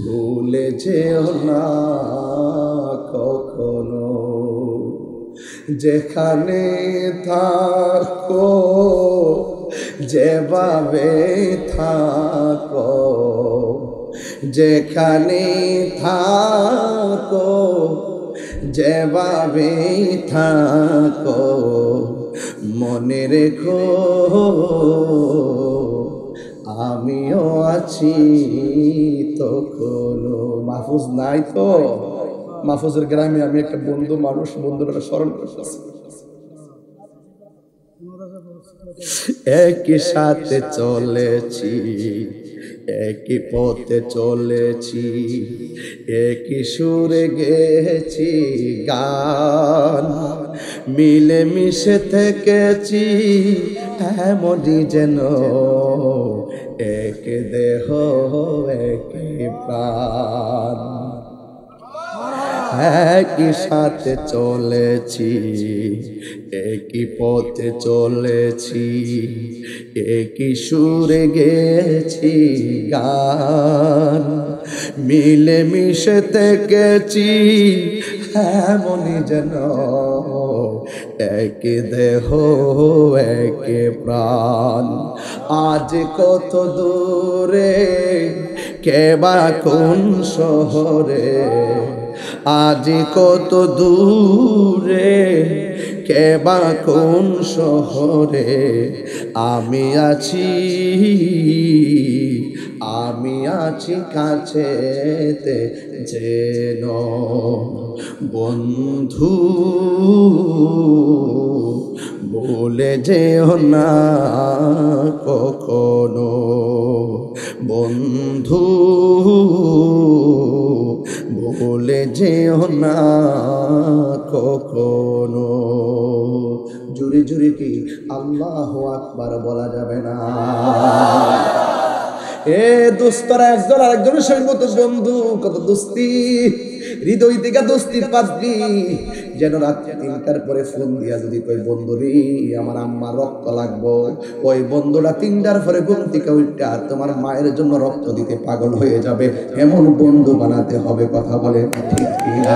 ভুলে যেও না কখনো, যেখানে থাকো যেভাবে থাকো, যেখানে থাকো যেভাবে থাকো, মনে রেখো আমিও আছি তখনো। মাহফুজ নাই তো? মাহফুজের গ্রামে আমি একটা বন্ধু মানুষ, বন্ধুরা স্মরণ করতেছি। একই সাথে চলেছি, একই পথে চলেছি, একই সুরে গেছি গান, মিলে মিশে থেকেছি এমনই যেন এক দেহ এক প্রাণ। একই সাথে চলেছি, একই পথে চলেছি, একই সুরে গেছি গান, মিলে মিশে থেকেছি এমনই যেন এক দেহ এক প্রাণ। আজ কত দূরে কে বা কোন শহরে, আজ কত দূরে কে বা কোন শহরে, আমি আছি কাছেতে যেন। বন্ধু ভুলে যেও না কখনো, বন্ধু ভুলে যেও না কখনো। জুড়ে জুড়ে কি আল্লাহু আকবার বলা যাবে না? এ দোস্তরা একজন আরেকজনের সঙ্গে কত বন্ধু, কত দোস্তি, হৃদয় থেকে দোস্তি পাবি। যেন রাত 3টার পরে ফোন দিয়া যদি কই বন্ধু রে আমার আম্মার রক্ত লাগবো, ওই বন্ধুটা 3টার পরে ঘুম থেকে উঠা তোমার মায়ের জন্য রক্ত দিতে পাগল হয়ে যাবে। এমন বন্ধু বানাতে হবে। কথা বলে ঠিক কিনা?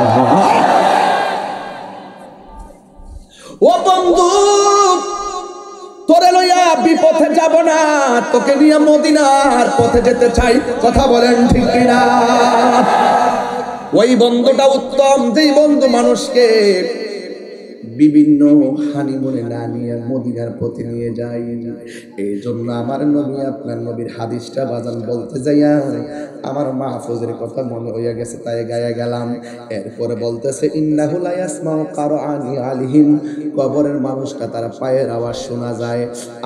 ও বন্ধু তোরে লইয়া বিপথে যাব না, তোকে নিয়ে মদিনার পথে যেতে চাই। কথা বলেন ঠিক কিনা? ওই বন্ধুটা উত্তম, যেই বন্ধু মানুষকে বিভিন্ন হানিমুনে না নিয়ে মদিনার পথে নিয়ে যায়। এই জন্য আমার নবী আপনার নবীর হাদিসটা বাজান বলতে যাইয়া আমার মাহফুজের কথা মনে হইয়া গেছে, তাই গায়া গেলাম। এরপরে বলতেছে ইন্নাহু লা ইয়াসমাউ কারআনি আলিহিম, কবরের মানুষটা তার পায়ের আওয়াজ শোনা যায়।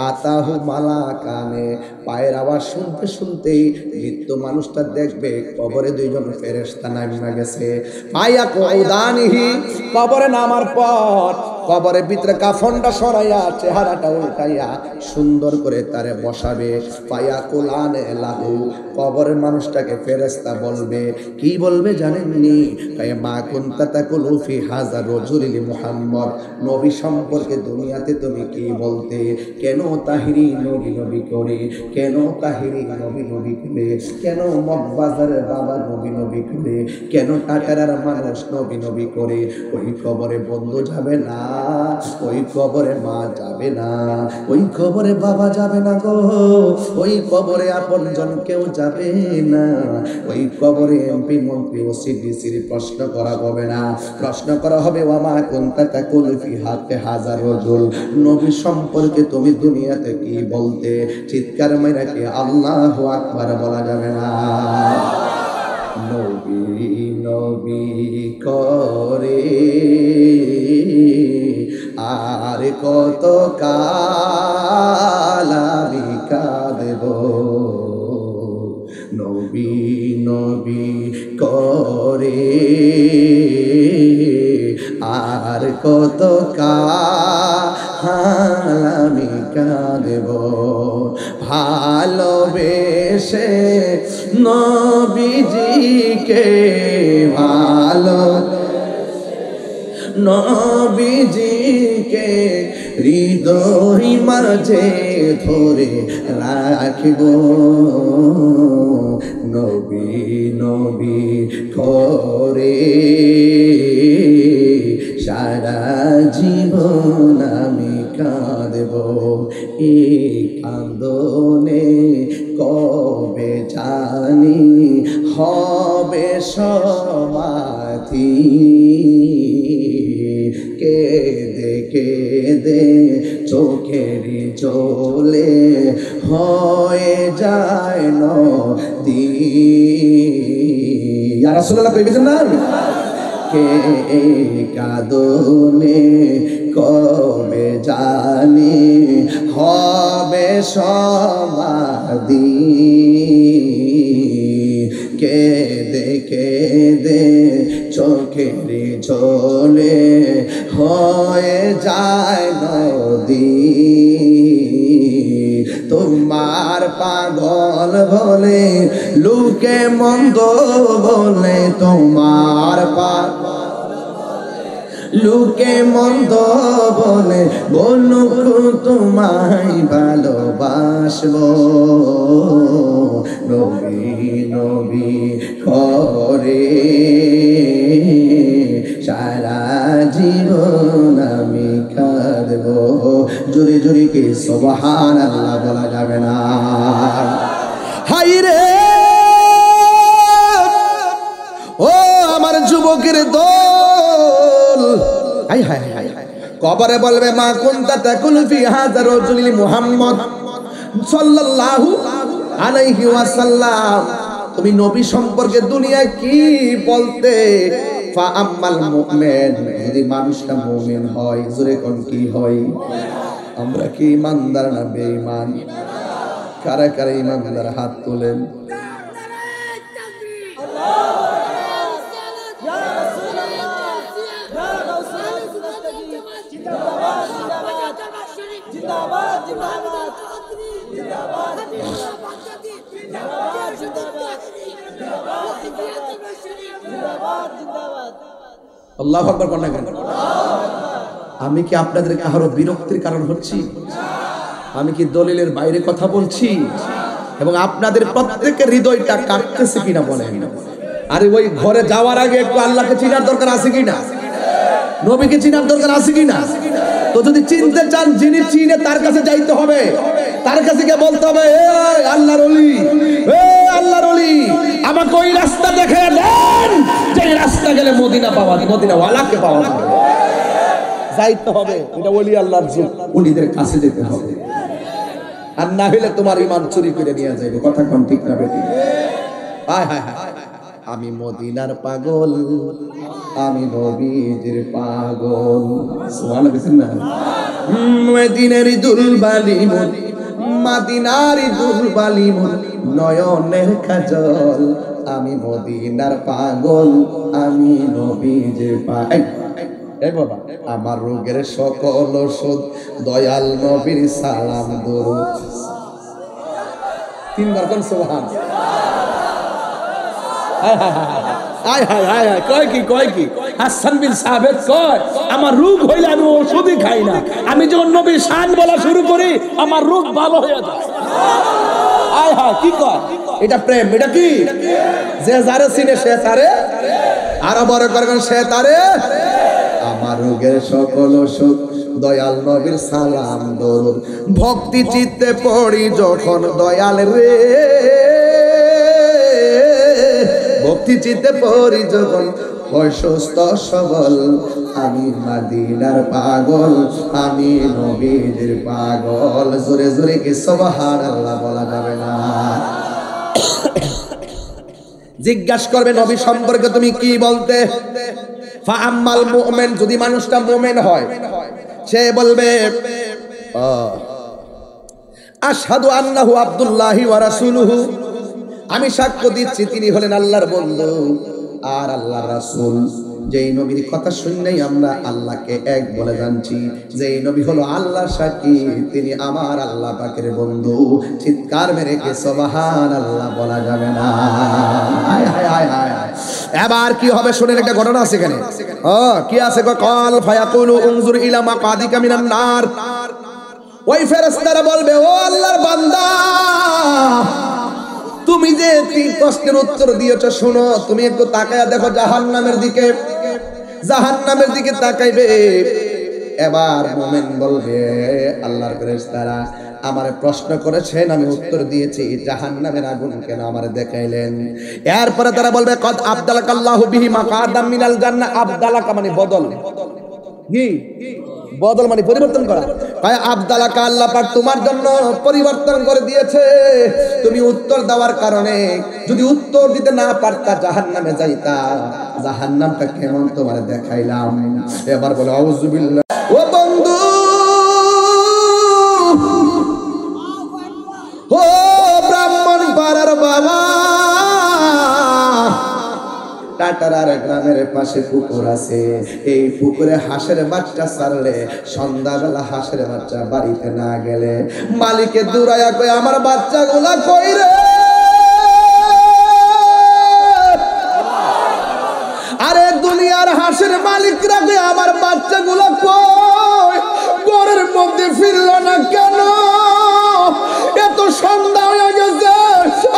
আতাহু মালাকানে, পায়ের আওয়াজ শুনতে শুনতেই মৃত্যু মানুষটা দেখবে কবরে দুইজন ফেরেশতা নামিয়া গেছে। পায়া কউদানিহি, কবরে নামার পর কবরের ভিতরে কাফনটা সরাইয়া চেহারাটা উল্টাইয়া সুন্দর করে তারে বসাবে। পায়া কুলানে লাহু, কবরের মানুষটাকে ফেরেশতা বলবে, কি বলবে জানেননি? কায়া মা কুনতা তাকুলু ফি হাযা রাজুলি মুহাম্মদ, নবী সম্পর্কে দুনিয়াতে তুমি কি বলতে? কেন তাহিরি নবী নবী করে, কেন তাহিরি নবী নবী করে, কেন মগবাজারের বাবা নবী নবী করে, কেন টাকারার মানুষ নবী নবী করে? ওই কবরে বন্ধু যাবে না, ওই কবরে মা যাবে না, ওই কবরে বাবা যাবে না গো, ওই কবরে আপনজন কেউ যাবে না, ওই কবরে এমপি মন্ত্রী ওসি ডিসির প্রশ্ন করা হবে না। প্রশ্ন করা হবে ওয়ামা কুনতা তাকুলু ফি হাযা রাজুল, নবী সম্পর্কে তুমি দুনিয়াতে কি বলতে? চিৎকার মাইরা কি আল্লাহু আকবার বলা যাবে না? নবী নবী করে আর কত কাল আমি কাঁদব, নবী নবী করে আর আর কত কাল আমি কাঁদব ভালোবেসে নবীজিকে ভালো নবীজিকে হৃদয় মাঝে ধরে রাখব নবী নবী করে সারা জীবন আমি কাঁদব এই কান্দনে কবে জানি হবে সমাধি কেঁদে কেঁদে চোখের জলে হয়ে যায় নদী ইয়া রাসূলুল্লাহ কইবেন না কে কাঁদনে কবে জানি হবে সমাধি কেঁদে কেঁদে চোখের জলে হয়ে যায় নদী তোমার পাগল বলে লোকে মন্দ বলে তোমার লোকে মন্দ বলে বলুক তোমায় ভালোবাসবো নবী নবী করে সারা জীবন আমি কাঁদব জোরে জোরে কি সুবহানাল্লাহ বলা যাবে না হাই রে ও আমার যুবকের দল হাই হাই হাই কবরে বলবে মা কুনতা তাকুলু ফি হাযা রাজুলি মুহাম্মদ সাল্লাল্লাহু আলাইহি ওয়াসাল্লাম তুমি নবী সম্পর্কে দুনিয়ায় কি বলতে ফা আম্মাল মুমিন যদি মানুষটা মুমিন হয় জোরে কোন কি হয় আমরা কি ইমানদার না বেঈমান কারা কারা ইমানদার হাত তোলেন আল্লাহু আকবার বলেন কেন আমি কি আপনাদের কারো বিরক্তির কারণ হচ্ছি আমি কি দলিলের বাইরে কথা বলছি এবং আপনাদের প্রত্যেকের হৃদয়টা কাঁপতেছে কিনা বলেন আরে ওই ঘরে যাওয়ার আগে একটু আল্লাহকে চিনার দরকার আছে কিনা নবীকে চিনার দরকার আছে কিনা তো যদি চিনতে চান যিনি চিনে তার কাছে যাইতে হবে তার কাছে গিয়ে বলতে হবে এই আল্লাহর ওলি আল্লাহর ওলি আমাকে ওই রাস্তা দেখায় দেন যে রাস্তা গেলে মদিনা পাওয়া মদিনা ওয়ালাকে পাওয়া যাবে যাইতে হবে এটা ওলি আল্লাহর যুগ ওলিদের কাছে যেতে হবে আর না হলে তোমার ঈমান চুরি করে নিয়ে যাবে কথা কোন ঠিক না বেটি হায় হায় হায় আমি মদিনার পাগল আমি নবীজির পাগল সুবহানাল্লাহ বলেন না মদিনার দুলবালি মদিনার দুলবালি নয়নের কাজল আমি মদিনার পাগল আমি নবীজির পাগল এই বাবা আমার রোগের সকল ওষুধ দয়াল নবীর সালাম দরুদ তিনবার কোন সুবহানাল্লাহ আয় হায় হায় হায় কয় কি হাসান বিন সাবিত কয় আমার রোগ হইলে আমি ওষুধই খাই না আমি যখন নবীর শান বলা শুরু করি আমার রোগ ভালো হয়ে যায় আয় হায় কি কয় এটা প্রেম এটা কি যে যারে চিনে সে তারে আরো বড় করে সে তারে আমার রোগের সকল ওষুধ দয়াল নবীর সালাম দরুদ ভক্তি চিত্তে পড়ি যখন দয়াল রে ভক্তি চিত্তে পড়ি যখন হয় সুস্থ সবল আমি মদিনার পাগল আমি নবীর পাগল জোরে জোরে কি সুবহানাল্লাহ বলা যাবে না জিজ্ঞাসা করবে নবী সম্পর্কে তুমি কি বলতে ফা আম্মাল মুমিন যদি মানুষটা মুমিন হয় সে বলবে আশহাদু আন্নাহু আব্দুল্লাহি ওয়া রাসূলুহু আমি সাক্ষ্য দিচ্ছি তিনি হলেন আল্লাহর বন্ধু আর আল্লাহর রাসূল যেই নবীর কথা শুনলেই আমরা আল্লাহকে এক বলে জানছি, যেই নবী হলো আল্লাহ সাক্ষী, তিনি আমার আল্লাহ পাকের বন্ধু। চিৎকার মেরে কে সুবহানাল্লাহ বলা যাবে না। হায় হায় হায় হায়। এবার কি হবে শুনেন, একটা ঘটনা আছে এখানে। কি আছে? কাল ফায়াকুলু উনজুর ইলা মাকাদিকা মিনান নার। ওই ফেরেশতারা বলবে, ও আল্লাহর বান্দা, তুমি যে তিন প্রশ্নের উত্তর দিয়েছো শোনো, তুমি একটু তাকায়া দেখো জাহান্নামের দিকে। জাহান্নামের দিকে তাকাইবে। এবার মুমিন বলবে, আল্লাহর ফেরেশতারা আমারে প্রশ্ন করেছেন, আমি উত্তর দিয়েছি, জাহান্নামের আগুন কেন আমারে দেখাইলেন? এরপরে তারা বলবে, কদ আবদালাকাল্লাহু বিহি মাকাদাম মিনাল জান্নাহ। আবদালাকা মানে বদল, কি বদল মানে পরিবর্তন করা। আবদালাকা, আল্লাহ পাক তোমার জন্য পরিবর্তন করে দিয়েছে। তুমি উত্তর দেওয়ার কারণে, যদি উত্তর দিতে না পারতা জাহান্নামে যাইতা। জাহান্নামটা কেমন তোমার দেখাইলাম। এবার বলে আউযুবিল্লাহ। ও বন্ধু, ও ব্রাহ্মণ পাড়ার বাবা, টাটারার গ্রামের পাশে পুকুর আছে। এই পুকুরে হাঁসের বাচ্চা ছাড়লে, সন্ধ্যাবেলা হাঁসের বাচ্চা বাড়িতে না গেলে মালিকে দৌড়াইয়া কই, আমার বাচ্চাগুলা কই রে? আরে দুনিয়ার হাঁসের মালিকরা কই, আমার বাচ্চাগুলা কই? ঘরের মধ্যে ফিরল না কেন? এত সন্ধ্যা হয়ে গেছে,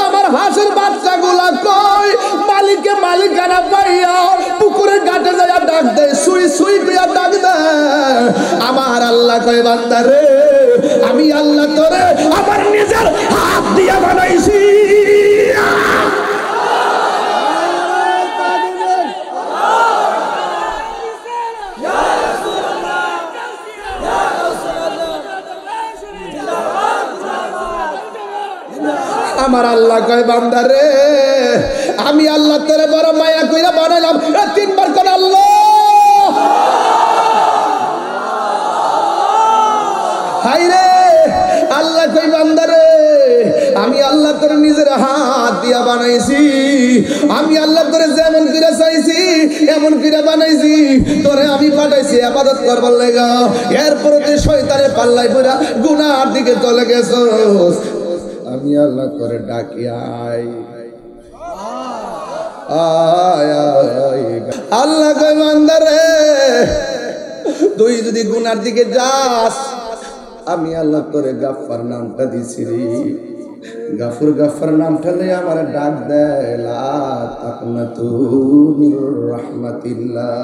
আমার হাঁসের বাচ্চাগুলা কই? মালিকে মালিকানা পাইয়া পুকুরের ঘাটে যাইয়া ডাক দেয়, সুই সুই কইয়া ডাক দেয়। আমার আল্লাহ কয়, বান্দা রে, আমি আল্লাহ তোরে আমার নিজের হাত দিয়া বানাইছি। আমার আল্লাহ কয়, বান্দা রে, আমি আল্লাহ তোরে বড় মায়া কইরা বানাইলাম। তিনবার কোন আল্লাহ। হাই রে, আল্লাহ কই, বান্দা রে, আমি আল্লাহ তোরে নিজের হাত দিয়া বানাইছি। আমি আল্লাহ তোরে যেমন করে চাইছি এমন করে বানাইছি। তোরে আমি পাঠাইছি ইবাদত করবার লাগা। এরপরে তুই শয়তানের পাল্লায় পড়া গুনার দিকে চলে গেছস। আমি আল্লাহ তোরে ডাকি আয়। আল্লাহ কয়, বান্দা রে, তুই যদি গুনার দিকে যাস, আমি আল্লাহ তোরে গাফফার নামটা দিছি রে। গাফুর গাফফার নামটা লইয়া আমার ডাক দেয়, লা তাকনাতু মির রাহমাতিল্লাহ,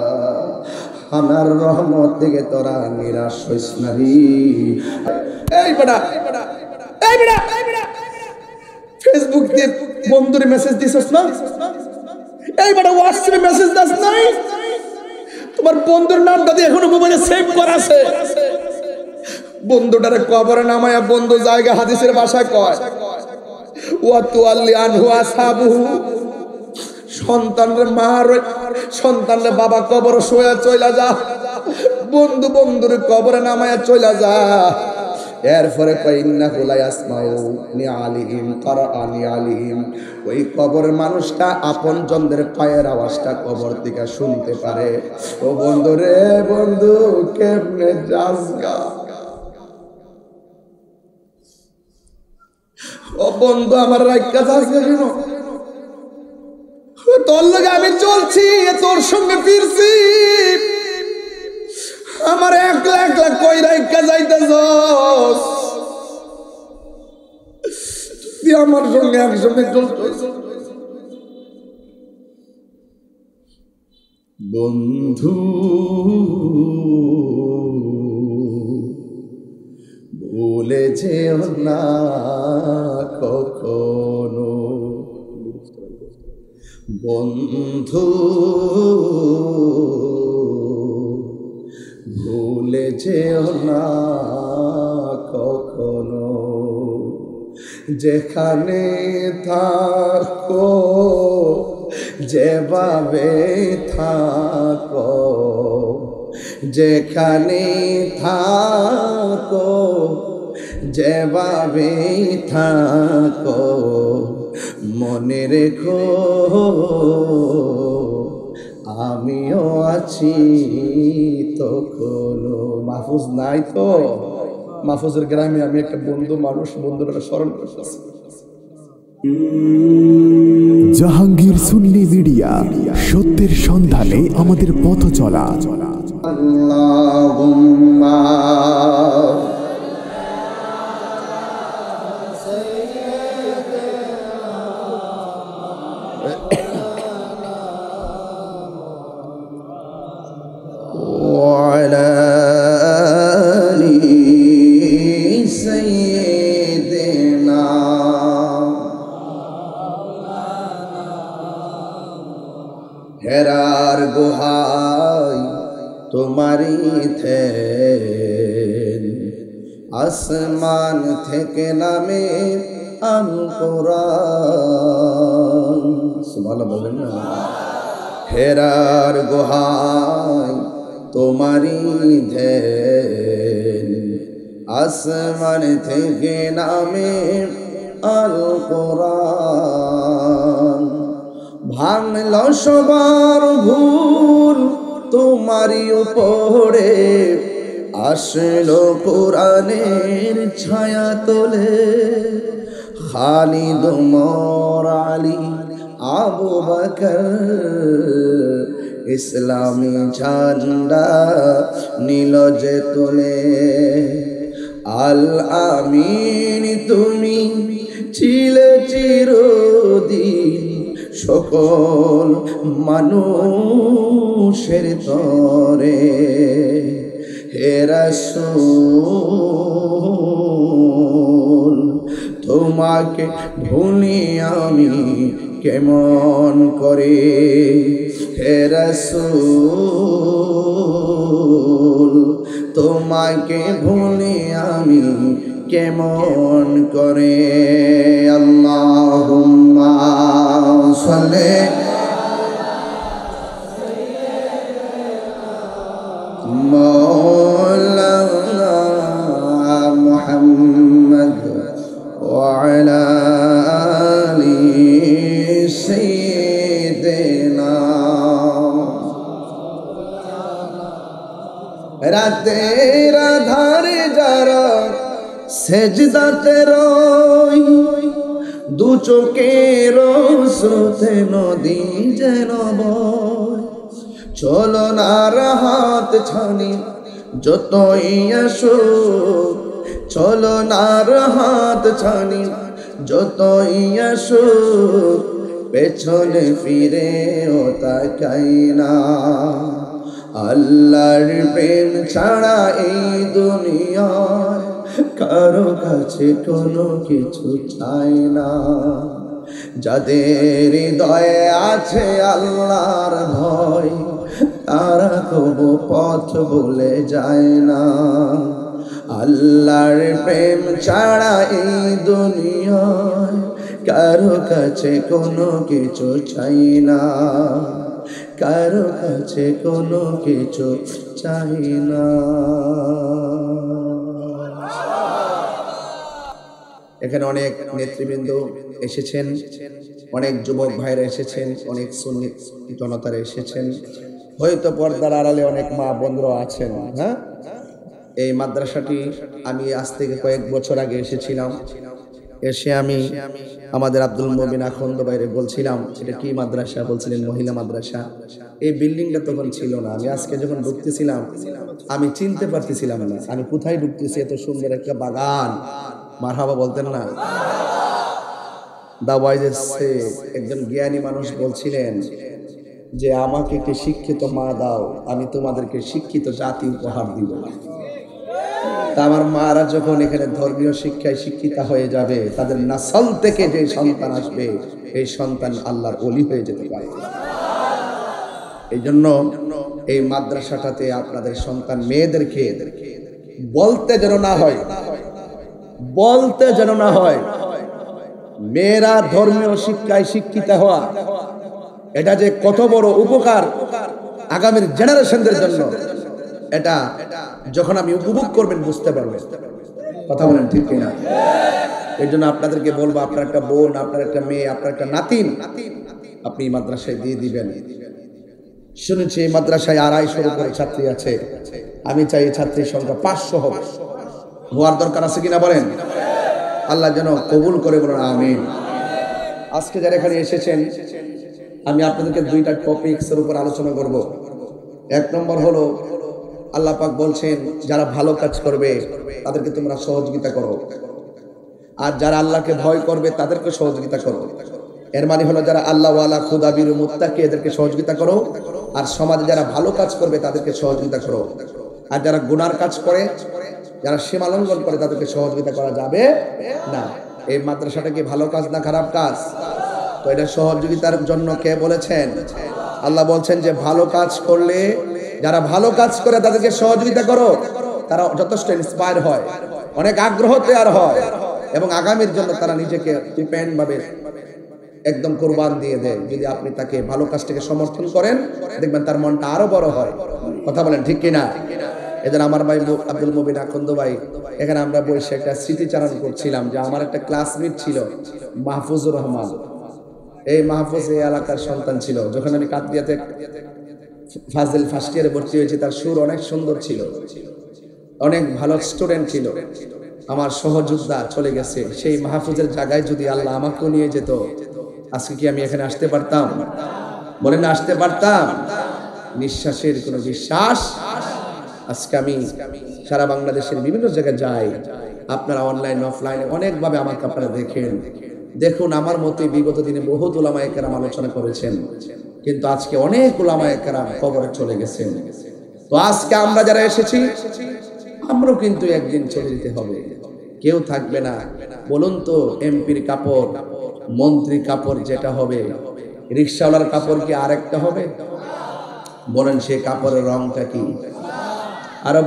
আমার রহমত থেকে তোরা নিরাশ হইস না রে। এই বেটা, এই বেটা, ফেসবুক দিয়ে বন্ধুরে মেসেজ দিছস না? এই বেটা হোয়াটসঅ্যাপে মেসেজ দাস নাই? তোমার বন্ধুর নামটা দিয়ে এখনো মোবাইলে সেভ করা আছে। বন্ধুটারে কবরে নামায়া বন্ধু জায়গা হাদিসের ভাষায় কয়, ওয়া তুআল্লি আনহু আসহাবুহু, সন্তানরে মার, সন্তানরে বাবা কবরে শুয়ে চইলা যা, বন্ধু বন্ধুরে কবরে নামায়া চইলা যা। এরপরে কয়, ইন্নাহু লা ইয়াসমাউ নিআলিহিম কারআনি আলিহিম, ওই কবরের মানুষটা আপন জনদের পায়ের আওয়াজটা কবর থেকে শুনতে পারে। ও বন্ধু রে, বন্ধু কেমনে যাসগা? ও বন্ধু আমার রাইকা যাসগা কেন? তোর লগে আমি চলছি, তোর সঙ্গে ফিরছি, আমার একলা একলা কই রাইকা যাইতেছস? তুই আমার সঙ্গে একসঙ্গে চলছিস। বন্ধু ভুলে যেও না কখনো, বন্ধু ভুলে যেও না কখনো, যেখানে থাকো যেভাবে থাকো, যেখানে থাকো যেভাবে থাকো, মনে রেখো আমিও আছি তখনো। মাহফুজ নাই তো, মাহফুজের গ্রামে আমি একটা বন্ধুরা স্মরণ করতেছি। জাহাঙ্গীর সুন্নি মিডিয়া, সত্যের সন্ধানে আমাদের পথ চলা। আল্লাহুম্মা وعلى آل سيدنا হেরার গুহায় তোমারি থেন, আসমান থেকে নামে আল কোরআন। সুবহানাল্লাহ বলেন না। হেরার গুহায় তোমারি ধ্যান, আসমান থেকে নামে আল কোরআন। ভাঙল সবার ভুল তোমারি উপরে, আসলো কোরআনের ছায়া তোলে। খালিদ ওমর আলী আবু বকর ইসলামী ঝান্ডা নীল যে তোলে। আল আমিন তুমি ছিলে চিরদিন সকল মানুষের তরে। হে রাসূল তোমাকে ভুলি আমি কেমন করে। হে রাসূল তোমাকে ভুলি আমি কেমন করে। আল্লাহুম্মা সাল্লি মাওলানা মুহাম্মদ ওয়া আলা আলি সাইয়্যিদিনা। রাতের আধারে যারা সেজদাতে রয়, দু চোখের স্রোতে নদী যেন বয়। চলনার হাত ছানি যতই আসো, চলনার হাত ছানি যতই আসো, পেছনে ফিরেও তাকাই না। আল্লাহর প্রেম ছাড়া এই দুনিয়ায় কারো কাছে কোনো কিছু চাই না। যাদের হৃদয়ে আছে আল্লাহর ভয়, তারা কবু পথ ভুলে যায় না। আল্লাহর প্রেম ছাড়া এই দুনিয়ায় কারো কাছে কোনো কিছু চাই না, কারো কাছে কোনো কিছু চাই না। এখানে অনেক নেতৃবৃন্দ এসেছেন, অনেক যুবক ভাইরা এসেছেন, অনেক সুন্নি জনতারা এসেছেন, হয়তো পর্দার আড়ালে অনেক মা বন্ধুরা আছেন। হ্যাঁ, এই মাদ্রাসাটি আমি আজ থেকে কয়েক বছর আগে এসেছিলাম। এসে আমি আমাদের আব্দুল মুবিন আখন্দ বাইরে বলছিলাম, এটা কি মাদ্রাসা? বলছিলেন মহিলা মাদ্রাসা। এই বিল্ডিংটা তখন ছিল না। আমি আজকে যখন ঢুকতেছিলাম আমি চিনতে পারতেছিলাম না আমি কোথায় ঢুকতেছি। এত সুন্দর একটা বাগান, মারহাবা বলতেন না? দাওয়াইজে একজন জ্ঞানী মানুষ বলছিলেন যে আমাকে একটি শিক্ষিত মা দাও, আমি তোমাদেরকে শিক্ষিত জাতি উপহার দিব। তা আমার মারা যখন এখানে ধর্মীয় শিক্ষায় শিক্ষিতা হয়ে যাবে, তাদের নাসল থেকে যে সন্তান আসবে এই সন্তান আল্লাহর ওলি হয়ে যেতে পারে। এই জন্য এই মাদ্রাসাটাতে আপনাদের সন্তান মেয়েদেরকে বলতে যেন না হয়, বলতে যেন না হয় মেয়েরা ধর্মীয় শিক্ষায় শিক্ষিত হওয়া, এটা যে কত বড় উপকার আগামীর জেনারেশনদের জন্য, এটা যখন আমি উপভোগ করবেন বুঝতে পারবেন। কথা বলেন ঠিক কিনা? এই জন্য আপনাদেরকে বলবো, আপনার একটা বোন, আপনার একটা মেয়ে, আপনার একটা নাতিন আপনি মাদ্রাসায় দিয়ে দিবেন। শুনেছি এই মাদ্রাসায় 250 করে ছাত্রী আছে। আমি চাই এই ছাত্রীর সংখ্যা 500 হবে। হওয়ার দরকার আছে কিনা বলেন? আল্লাহ যেন কবুল করে, বলুন আমিন। আজকে যারা এখানে এসেছেন, আমি আপনাদেরকে 2টা টপিকসের উপর আলোচনা করব। 1 নম্বর হলো, আল্লাহ পাক বলছেন যারা ভালো কাজ করবে তাদেরকে তোমরা সহযোগিতা করো, আর যারা আল্লাহকে ভয় করবে তাদেরকে সহযোগিতা করো। এর মানে হলো যারা আল্লাহ ওয়ালা খুদাবির মুত্তাকি এদেরকে সহযোগিতা করো, আর সমাজে যারা ভালো কাজ করবে তাদেরকে সহযোগিতা করো। আর যারা গুনার কাজ করে, যারা সীমালঙ্ঘন করে তাদেরকে সহযোগিতা করা যাবে না। এই মাদ্রাসাটা কি ভালো কাজ না খারাপ কাজ? তো এটা সহযোগিতার জন্য কে বলেছেন? আল্লাহ বলছেন যে ভালো কাজ করলে, যারা ভালো কাজ করে তাদেরকে সহযোগিতা করো, তারা যথেষ্ট ইন্সপায়ার হয়, অনেক আগ্রহ তৈরি হয়, এবং আগামীর জন্য তারা নিজেকে ডিপেন্ড ভাবে একদম কোরবান দিয়ে দেয়। যদি আপনি তাকে ভালো কাজটাকে সমর্থন করেন, দেখবেন তার মনটা আরো বড় হয়। কথা বলেন ঠিক কিনা? এদের আমার ভাই আব্দুল মুবিন আকন্দ ভাই, এখানে আমরা বসে একটা স্মৃতিচারণ করছিলাম যে আমার একটা ক্লাসমেট ছিল মাহফুজুর রহমান। এই মাহফুজ এই এলাকার সন্তান ছিল। যখন আমি কাতরিয়াতে ফাজিল ফার্স্ট ইয়ারে ভর্তি হয়েছি, তার সুর অনেক সুন্দর ছিল, অনেক ভালো স্টুডেন্ট ছিল। আমার সহযোদ্ধা চলে গেছে। সেই মাহফুজের জায়গায় যদি আল্লাহ আমাকেও নিয়ে যেত, আজকে কি আমি এখানে আসতে পারতাম? বলেন না, আসতে পারতাম? নিঃশ্বাসের কোনো বিশ্বাস। আজকে আমি সারা বাংলাদেশের বিভিন্ন জায়গায় যাই, আপনারা অনলাইন অফলাইনে অনেকভাবে আমাকে আপনারা দেখুন। আমার মতে বিগত দিনে বহুত উলামায়ে কেরাম আলোচনা করেছেন, কিন্তু আজকে অনেক উলামায়ে কেরাম কবরে চলে গেছেন। তো আজকে আমরা যারা এসেছি, আমরাও কিন্তু একদিন চলে যেতে হবে, কেউ থাকবে না। বলুন তো, এমপির কাপড়, মন্ত্রী কাপড় যেটা হবে, রিকশাওয়ালার কাপড় কি আরেকটা হবে? বলেন, সে কাপড়ের রংটা কি? আরো